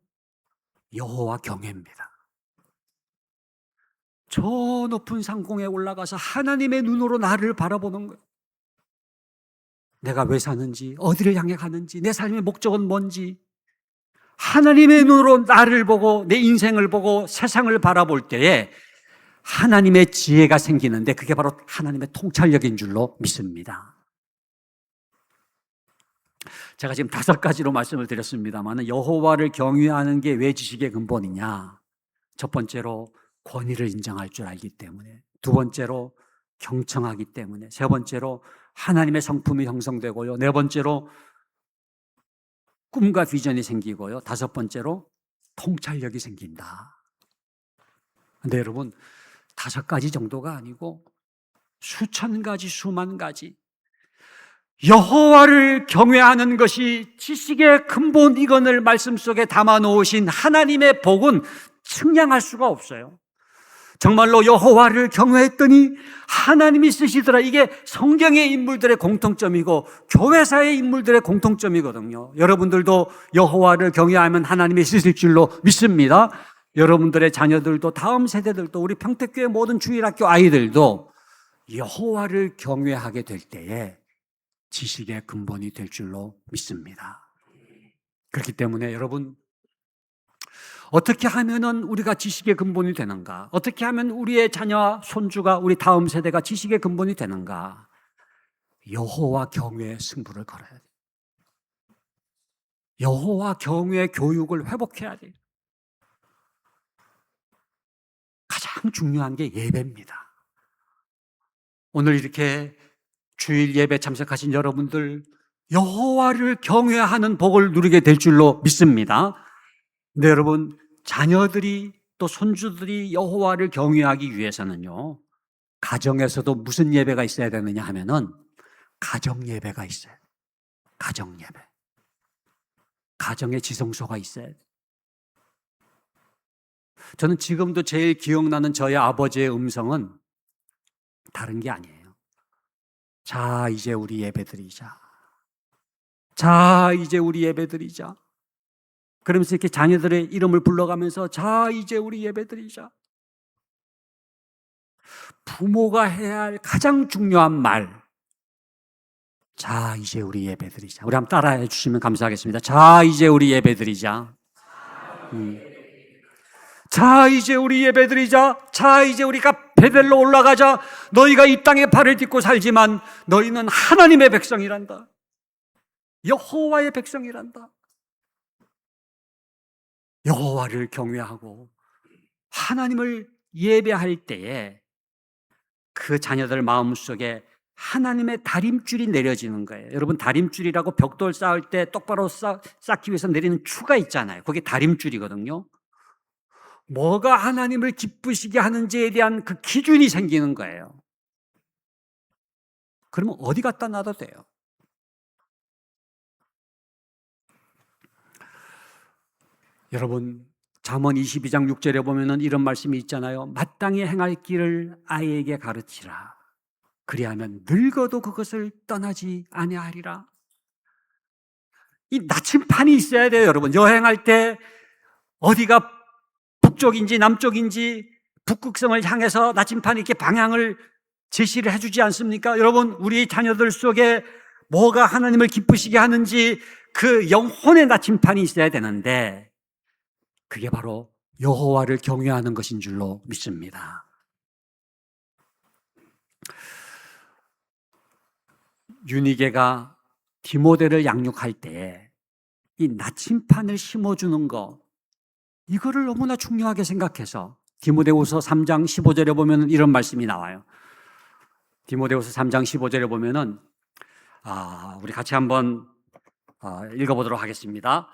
여호와 경외입니다. 저 높은 상공에 올라가서 하나님의 눈으로 나를 바라보는 거예요. 내가 왜 사는지, 어디를 향해 가는지, 내 삶의 목적은 뭔지 하나님의 눈으로 나를 보고 내 인생을 보고 세상을 바라볼 때에 하나님의 지혜가 생기는데 그게 바로 하나님의 통찰력인 줄로 믿습니다. 제가 지금 5가지로 말씀을 드렸습니다만 여호와를 경외하는 게 왜 지식의 근본이냐? 첫 번째로 권위를 인정할 줄 알기 때문에, 두 번째로 경청하기 때문에, 세 번째로 하나님의 성품이 형성되고요, 네 번째로 꿈과 비전이 생기고요, 다섯 번째로 통찰력이 생긴다. 근데 여러분 5가지 정도가 아니고 수천 가지, 수만 가지 여호와를 경외하는 것이 지식의 근본이건을 말씀 속에 담아 놓으신 하나님의 복은 측량할 수가 없어요. 정말로 여호와를 경외했더니 하나님이 쓰시더라. 이게 성경의 인물들의 공통점이고 교회사의 인물들의 공통점이거든요. 여러분들도 여호와를 경외하면 하나님이 쓰실 줄로 믿습니다. 여러분들의 자녀들도 다음 세대들도 우리 평택교회 모든 주일학교 아이들도 여호와를 경외하게 될 때에 지식의 근본이 될 줄로 믿습니다. 그렇기 때문에 여러분 어떻게 하면은 우리가 지식의 근본이 되는가? 어떻게 하면 우리의 자녀와 손주가 우리 다음 세대가 지식의 근본이 되는가? 여호와 경외의 승부를 걸어야 돼요. 여호와 경외의 교육을 회복해야 돼요. 가장 중요한 게 예배입니다. 오늘 이렇게 주일 예배 참석하신 여러분들 여호와를 경외하는 복을 누리게 될 줄로 믿습니다. 근데 여러분 자녀들이 또 손주들이 여호와를 경외하기 위해서는요, 가정에서도 무슨 예배가 있어야 되느냐 하면은 가정 예배가 있어요. 가정 예배. 가정의 지성소가 있어야 돼요. 저는 지금도 제일 기억나는 저희 아버지의 음성은 다른 게 아니에요. 자, 이제 우리 예배드리자. 자, 이제 우리 예배드리자. 그러면서 이렇게 자녀들의 이름을 불러가면서 자, 이제 우리 예배드리자. 부모가 해야 할 가장 중요한 말. 자, 이제 우리 예배드리자. 우리 한번 따라해 주시면 감사하겠습니다. 자, 이제 우리 예배드리자. 자, 이제 우리 예배드리자. 자, 이제 우리가 베델로 올라가자. 너희가 이 땅에 발을 딛고 살지만 너희는 하나님의 백성이란다. 여호와의 백성이란다. 여호와를 경외하고 하나님을 예배할 때에 그 자녀들 마음속에 하나님의 다림줄이 내려지는 거예요. 여러분, 다림줄이라고 벽돌 쌓을 때 똑바로 쌓기 위해서 내리는 추가 있잖아요. 그게 다림줄이거든요. 뭐가 하나님을 기쁘시게 하는지에 대한 그 기준이 생기는 거예요. 그러면 어디 갖다 놔도 돼요. 여러분, 잠언 22장 6절에 보면은 이런 말씀이 있잖아요. 마땅히 행할 길을 아이에게 가르치라. 그리하면 늙어도 그것을 떠나지 아니하리라. 이 나침판이 있어야 돼요, 여러분. 여행할 때 어디가 북쪽인지 남쪽인지 북극성을 향해서 나침판이 이렇게 방향을 제시를 해주지 않습니까? 여러분, 우리 자녀들 속에 뭐가 하나님을 기쁘시게 하는지 그 영혼의 나침판이 있어야 되는데 그게 바로 여호와를 경외하는 것인 줄로 믿습니다. 유니게가 디모데를 양육할 때 이 나침판을 심어주는 거, 이거를 너무나 중요하게 생각해서 디모데후서 3장 15절에 보면 이런 말씀이 나와요. 디모데후서 3장 15절에 보면은 우리 같이 한번 읽어보도록 하겠습니다.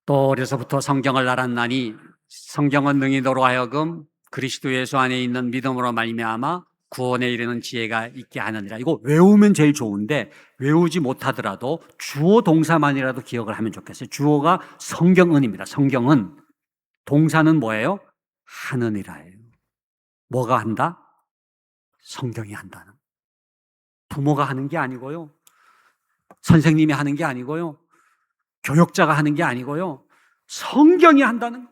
또 어려서부터 성경을 알았나니 성경은 능히 너로 하여금 그리스도 예수 안에 있는 믿음으로 말미암아 구원에 이르는 지혜가 있게 하느니라. 이거 외우면 제일 좋은데 외우지 못하더라도 주어 동사만이라도 기억을 하면 좋겠어요. 주어가 성경은입니다. 성경은. 동사는 뭐예요? 하느니라예요. 뭐가 한다? 성경이 한다는. 부모가 하는 게 아니고요. 선생님이 하는 게 아니고요. 교역자가 하는 게 아니고요. 성경이 한다는.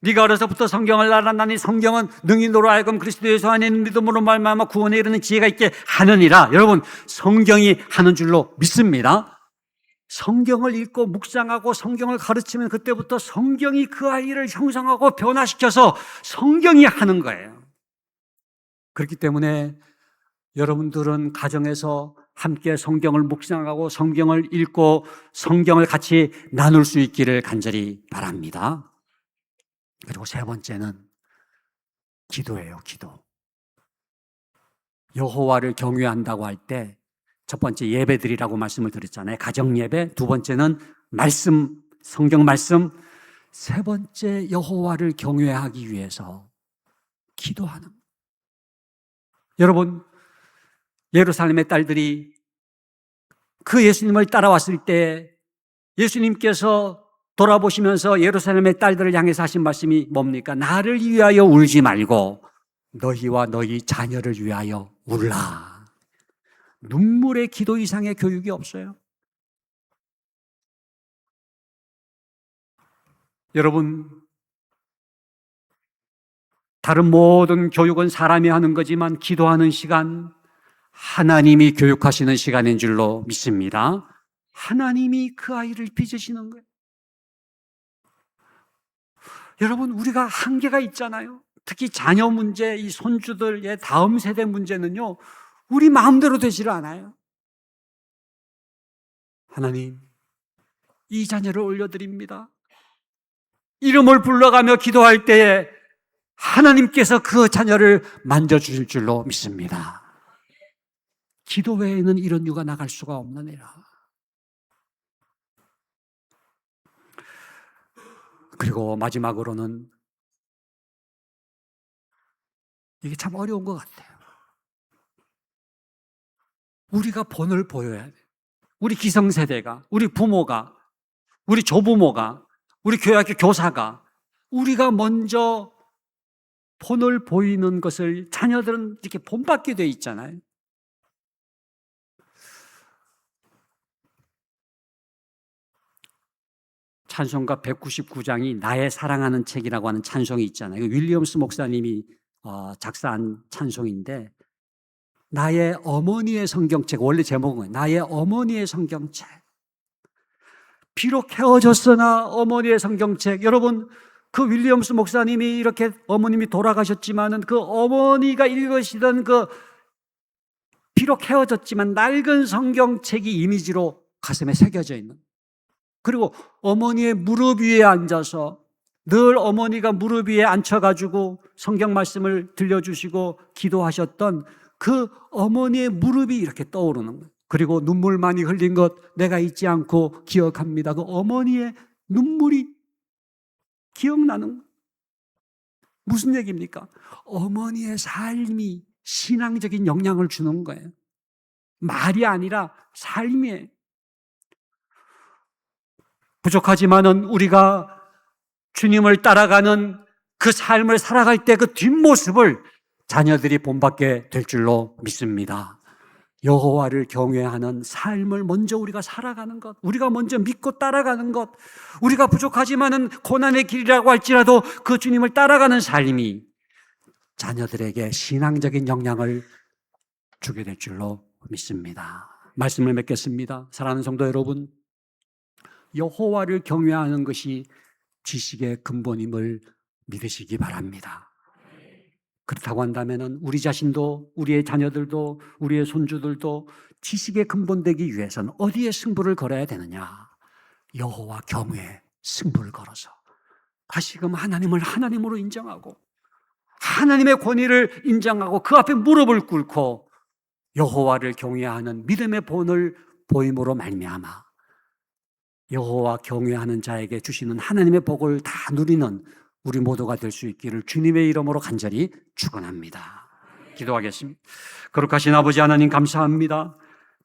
네가 어려서부터 성경을 알았나니 성경은 능히 너로 하여금 그리스도 예수 안에 있는 믿음으로 말미암아 구원에 이르는 지혜가 있게 하느니라. 여러분, 성경이 하는 줄로 믿습니다. 성경을 읽고 묵상하고 성경을 가르치면 그때부터 성경이 그 아이를 형성하고 변화시켜서 성경이 하는 거예요. 그렇기 때문에 여러분들은 가정에서 함께 성경을 묵상하고 성경을 읽고 성경을 같이 나눌 수 있기를 간절히 바랍니다. 그리고 세 번째는 기도예요, 기도. 여호와를 경외한다고 할 때 첫 번째 예배드리라고 말씀을 드렸잖아요. 가정 예배. 두 번째는 말씀, 성경 말씀. 세 번째 여호와를 경외하기 위해서 기도하는. 여러분, 예루살렘의 딸들이 그 예수님을 따라왔을 때 예수님께서 돌아보시면서 예루살렘의 딸들을 향해서 하신 말씀이 뭡니까? 나를 위하여 울지 말고 너희와 너희 자녀를 위하여 울라. 눈물의 기도 이상의 교육이 없어요. 여러분, 다른 모든 교육은 사람이 하는 거지만 기도하는 시간, 하나님이 교육하시는 시간인 줄로 믿습니다. 하나님이 그 아이를 빚으시는 거예요. 여러분, 우리가 한계가 있잖아요. 특히 자녀 문제, 이 손주들의 다음 세대 문제는요, 우리 마음대로 되지를 않아요. 하나님, 이 자녀를 올려드립니다. 이름을 불러가며 기도할 때에 하나님께서 그 자녀를 만져주실 줄로 믿습니다. 기도 외에는 이런 유가 나갈 수가 없느니라. 그리고 마지막으로는 이게 참 어려운 것 같아요. 우리가 본을 보여야 돼요. 우리 기성세대가, 우리 부모가, 우리 조부모가, 우리 교회학교 교사가 우리가 먼저 본을 보이는 것을 자녀들은 이렇게 본받게 돼 있잖아요. 찬송가 199장이 나의 사랑하는 책이라고 하는 찬송이 있잖아요. 윌리엄스 목사님이 작사한 찬송인데 나의 어머니의 성경책, 원래 제목은 나의 어머니의 성경책. 비록 헤어졌으나 어머니의 성경책. 여러분, 그 윌리엄스 목사님이 이렇게 어머님이 돌아가셨지만은 그 어머니가 읽으시던 그 비록 헤어졌지만 낡은 성경책이 이미지로 가슴에 새겨져 있는. 그리고 어머니의 무릎 위에 앉아서 늘 어머니가 무릎 위에 앉혀가지고 성경 말씀을 들려주시고 기도하셨던 그 어머니의 무릎이 이렇게 떠오르는 거예요. 그리고 눈물 많이 흘린 것 내가 잊지 않고 기억합니다. 그 어머니의 눈물이 기억나는 거예요. 무슨 얘기입니까? 어머니의 삶이 신앙적인 영향을 주는 거예요. 말이 아니라 삶이에요. 부족하지만은 우리가 주님을 따라가는 그 삶을 살아갈 때 그 뒷모습을 자녀들이 본받게 될 줄로 믿습니다. 여호와를 경외하는 삶을 먼저 우리가 살아가는 것, 우리가 먼저 믿고 따라가는 것, 우리가 부족하지만은 고난의 길이라고 할지라도 그 주님을 따라가는 삶이 자녀들에게 신앙적인 영향을 주게 될 줄로 믿습니다. 말씀을 맺겠습니다. 사랑하는 성도 여러분, 여호와를 경외하는 것이 지식의 근본임을 믿으시기 바랍니다. 그렇다고 한다면 우리 자신도, 우리의 자녀들도, 우리의 손주들도 지식의 근본되기 위해서는 어디에 승부를 걸어야 되느냐? 여호와 경외에 승부를 걸어서 다시금 하나님을 하나님으로 인정하고 하나님의 권위를 인정하고 그 앞에 무릎을 꿇고 여호와를 경외하는 믿음의 본을 보임으로 말미암아 여호와 경외하는 자에게 주시는 하나님의 복을 다 누리는 우리 모두가 될 수 있기를 주님의 이름으로 간절히 축원합니다. 기도하겠습니다. 거룩하신 아버지 하나님 감사합니다.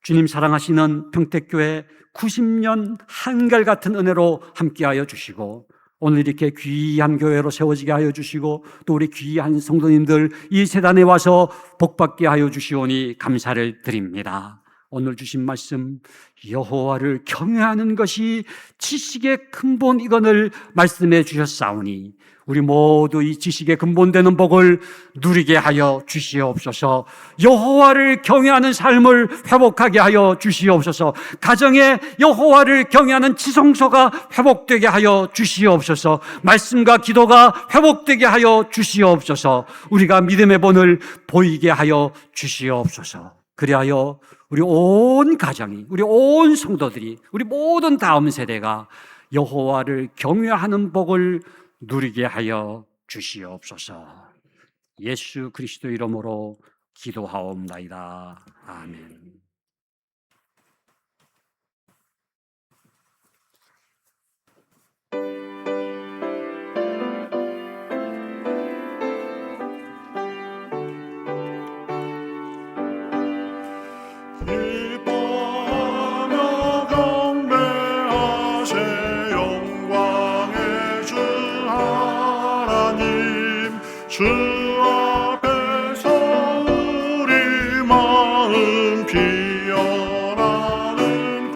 주님 사랑하시는 평택교회 90년 한결같은 은혜로 함께하여 주시고 오늘 이렇게 귀한 교회로 세워지게 하여 주시고 또 우리 귀한 성도님들 이 세단에 와서 복받게 하여 주시오니 감사를 드립니다. 오늘 주신 말씀 여호와를 경외하는 것이 지식의 근본이거늘 말씀해 주셨사오니 우리 모두 이 지식의 근본되는 복을 누리게 하여 주시옵소서. 여호와를 경외하는 삶을 회복하게 하여 주시옵소서. 가정에 여호와를 경외하는 지성소가 회복되게 하여 주시옵소서. 말씀과 기도가 회복되게 하여 주시옵소서. 우리가 믿음의 본을 보이게 하여 주시옵소서. 그리하여 우리 온 가정이, 우리 온 성도들이, 우리 모든 다음 세대가 여호와를 경외하는 복을 누리게 하여 주시옵소서. 예수 그리스도 이름으로 기도하옵나이다. 아멘. 기뻐하며 경배하세 영광의 주 하나님 주 앞에서 우리 마음 피어나는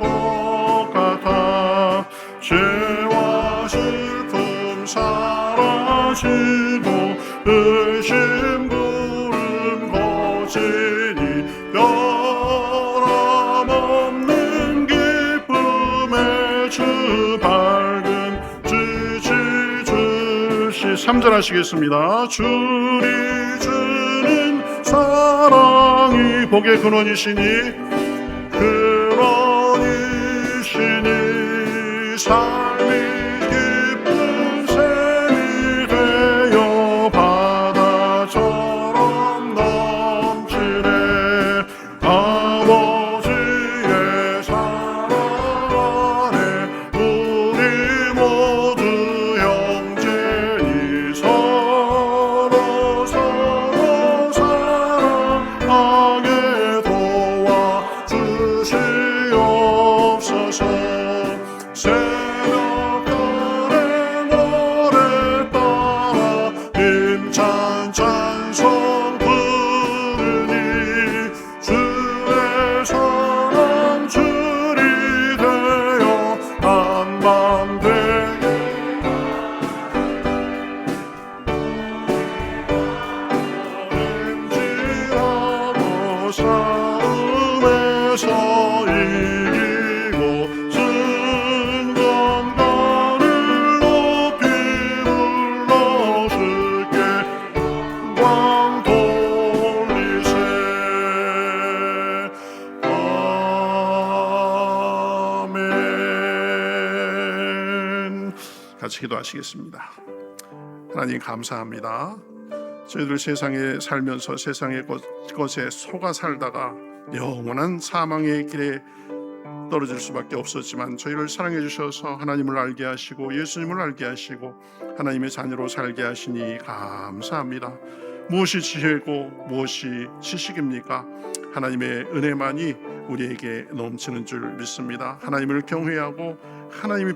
것 같아 죄와 슬픔 사라지고 의심 구름 거지니 변함없는 기쁨의 주 밝은 지지 주시 3절 하시겠습니다. 주리 주는 사랑이 복의 근원이시니 삶이 기쁜 샘이 되어 바다처럼 넘치네 아버지의 사랑 안에 우리 모두 형제니 서로 사랑하게 도와주시옵소서. 새벽별의 노래 따라 힘찬 찬송 부르니 주의 사랑 줄이 되어 한밤되게 행진하고 싸움에서 이기고 승전가를 높이 불러줄게 영광 돌리세. 아멘. 같이 기도하시겠습니다. 하나님 감사합니다. 저희들 세상에 살면서 세상의 것에 속아 살다가 영원한 사망의 길에 떨어질 수밖에 없었지만 저희를 사랑해 주셔서 하나님을 알게 하시고 예수님을 알게 하시고 하나님의 자녀로 살게 하시니 감사합니다. 무엇이 지혜고 무엇이 지식입니까? 하나님의 은혜만이 우리에게 넘치는 줄 믿습니다. 하나님을 경외하고 하나님이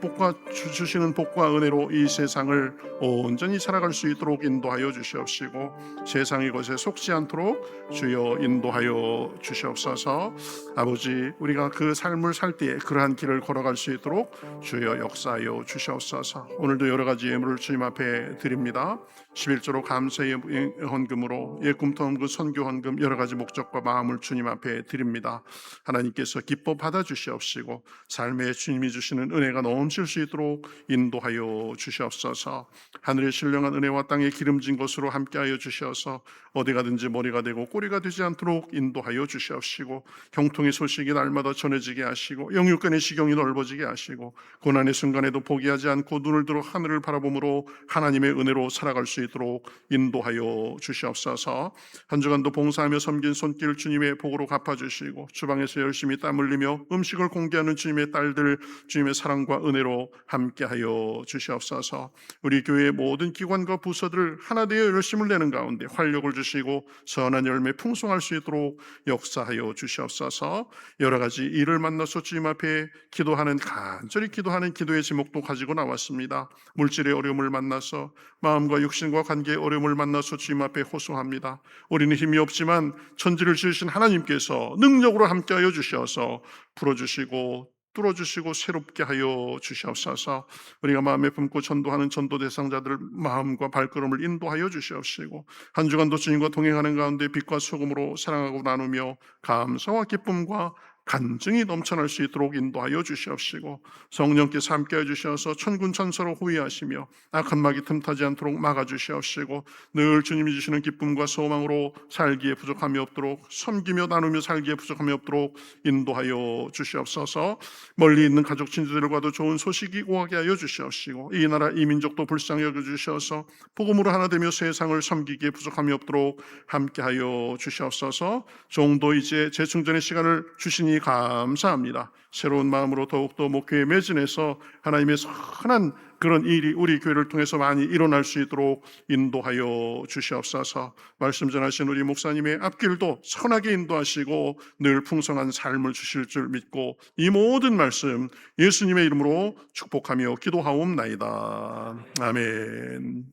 주시는 복과 은혜로 이 세상을 온전히 살아갈 수 있도록 인도하여 주시옵시고 세상의 것에 속지 않도록 주여 인도하여 주시옵소서. 아버지, 우리가 그 삶을 살 때에 그러한 길을 걸어갈 수 있도록 주여 역사하여 주시옵소서. 오늘도 여러 가지 예물을 주님 앞에 드립니다. 11조로 감사의 헌금으로 예꿈터 선교 헌금 여러 가지 목적과 마음을 주님 앞에 드립니다. 하나님께서 기뻐 받아 주시옵시고 삶에 주님이 주시는 은혜가 넘칠 수 있도록 인도하여 주시옵소서. 하늘의 신령한 은혜와 땅의 기름진 것으로 함께하여 주셔서 어디 가든지 머리가 되고 꼬리가 되지 않도록 인도하여 주시옵시고 형통의 소식이 날마다 전해지게 하시고 영육간의 시경이 넓어지게 하시고 고난의 순간에도 포기하지 않고 눈을 들어 하늘을 바라보므로 하나님의 은혜로 살아갈 수 있도록 인도하여 주시옵소서. 한 주간도 봉사하며 섬긴 손길 주님의 복으로 갚아주시고 주방에서 열심히 땀 흘리며 음식을 공개하는 주님의 딸들 주님의 사랑과 은혜로 함께하여 주시옵소서. 우리 교회의 모든 기관과 부서들 하나 되어 열심을 내는 가운데 활력을 주시고 선한 열매 풍성할 수 있도록 역사하여 주시옵소서. 여러 가지 일을 만나서 주님 앞에 기도하는 간절히 기도하는 기도의 제목도 가지고 나왔습니다. 물질의 어려움을 만나서 마음과 육신과 관계의 어려움을 만나서 주님 앞에 호소합니다. 우리는 힘이 없지만 천지를 지으신 하나님께서 능력으로 함께하여 주셔서 풀어주시고 뚫어주시고 새롭게 하여 주시옵소서. 우리가 마음에 품고 전도하는 전도 대상자들 마음과 발걸음을 인도하여 주시옵시고 한 주간도 주님과 동행하는 가운데 빛과 소금으로 사랑하고 나누며 감사와 기쁨과 간증이 넘쳐날 수 있도록 인도하여 주시옵시고 성령께서 함께해 주셔서 천군 천사로 호위하시며 악한 마귀 틈타지 않도록 막아주시옵시고 늘 주님이 주시는 기쁨과 소망으로 살기에 부족함이 없도록 섬기며 나누며 살기에 부족함이 없도록 인도하여 주시옵소서. 멀리 있는 가족 친지들과도 좋은 소식이 오게 하여 주시옵시고 이 나라 이 민족도 불쌍히 여겨주셔서 복음으로 하나 되며 세상을 섬기기에 부족함이 없도록 함께하여 주시옵소서. 종도 이제 재충전의 시간을 주시니 감사합니다. 새로운 마음으로 더욱더 목회에 매진해서 하나님의 선한 그런 일이 우리 교회를 통해서 많이 일어날 수 있도록 인도하여 주시옵소서. 말씀 전하신 우리 목사님의 앞길도 선하게 인도하시고 늘 풍성한 삶을 주실 줄 믿고 이 모든 말씀 예수님의 이름으로 축복하며 기도하옵나이다. 아멘.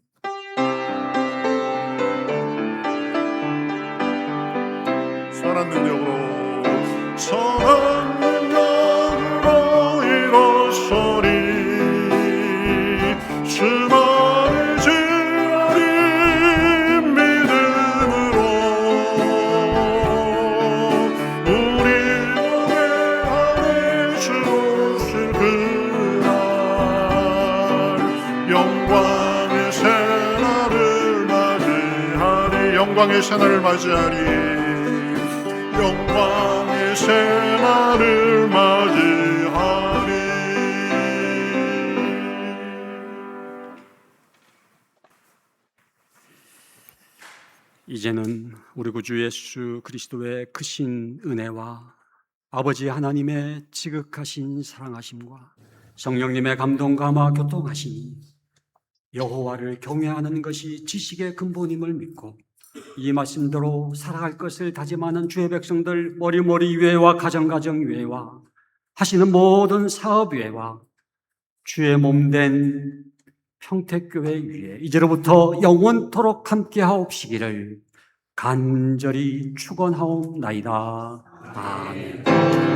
선한 능력으로 선한 능력으로 일어서리 주만을 지으리 믿음으로 우리 몸에 안에 주실 그날 영광의 새날을 맞이하리 영광의 새날을 맞이하리 영광의 새날을 맞이하리. 이제는 우리 구주 예수 그리스도의 크신 은혜와 아버지 하나님의 지극하신 사랑하심과 성령님의 감동 감화 교통하심이 여호와를 경외하는 것이 지식의 근본임을 믿고 이 말씀대로 살아갈 것을 다짐하는 주의 백성들 머리머리 위에와 가정가정 위에와 하시는 모든 사업 위에와 주의 몸된 평택교회 위에 이제로부터 영원토록 함께하옵시기를 간절히 축원하옵나이다. 아멘.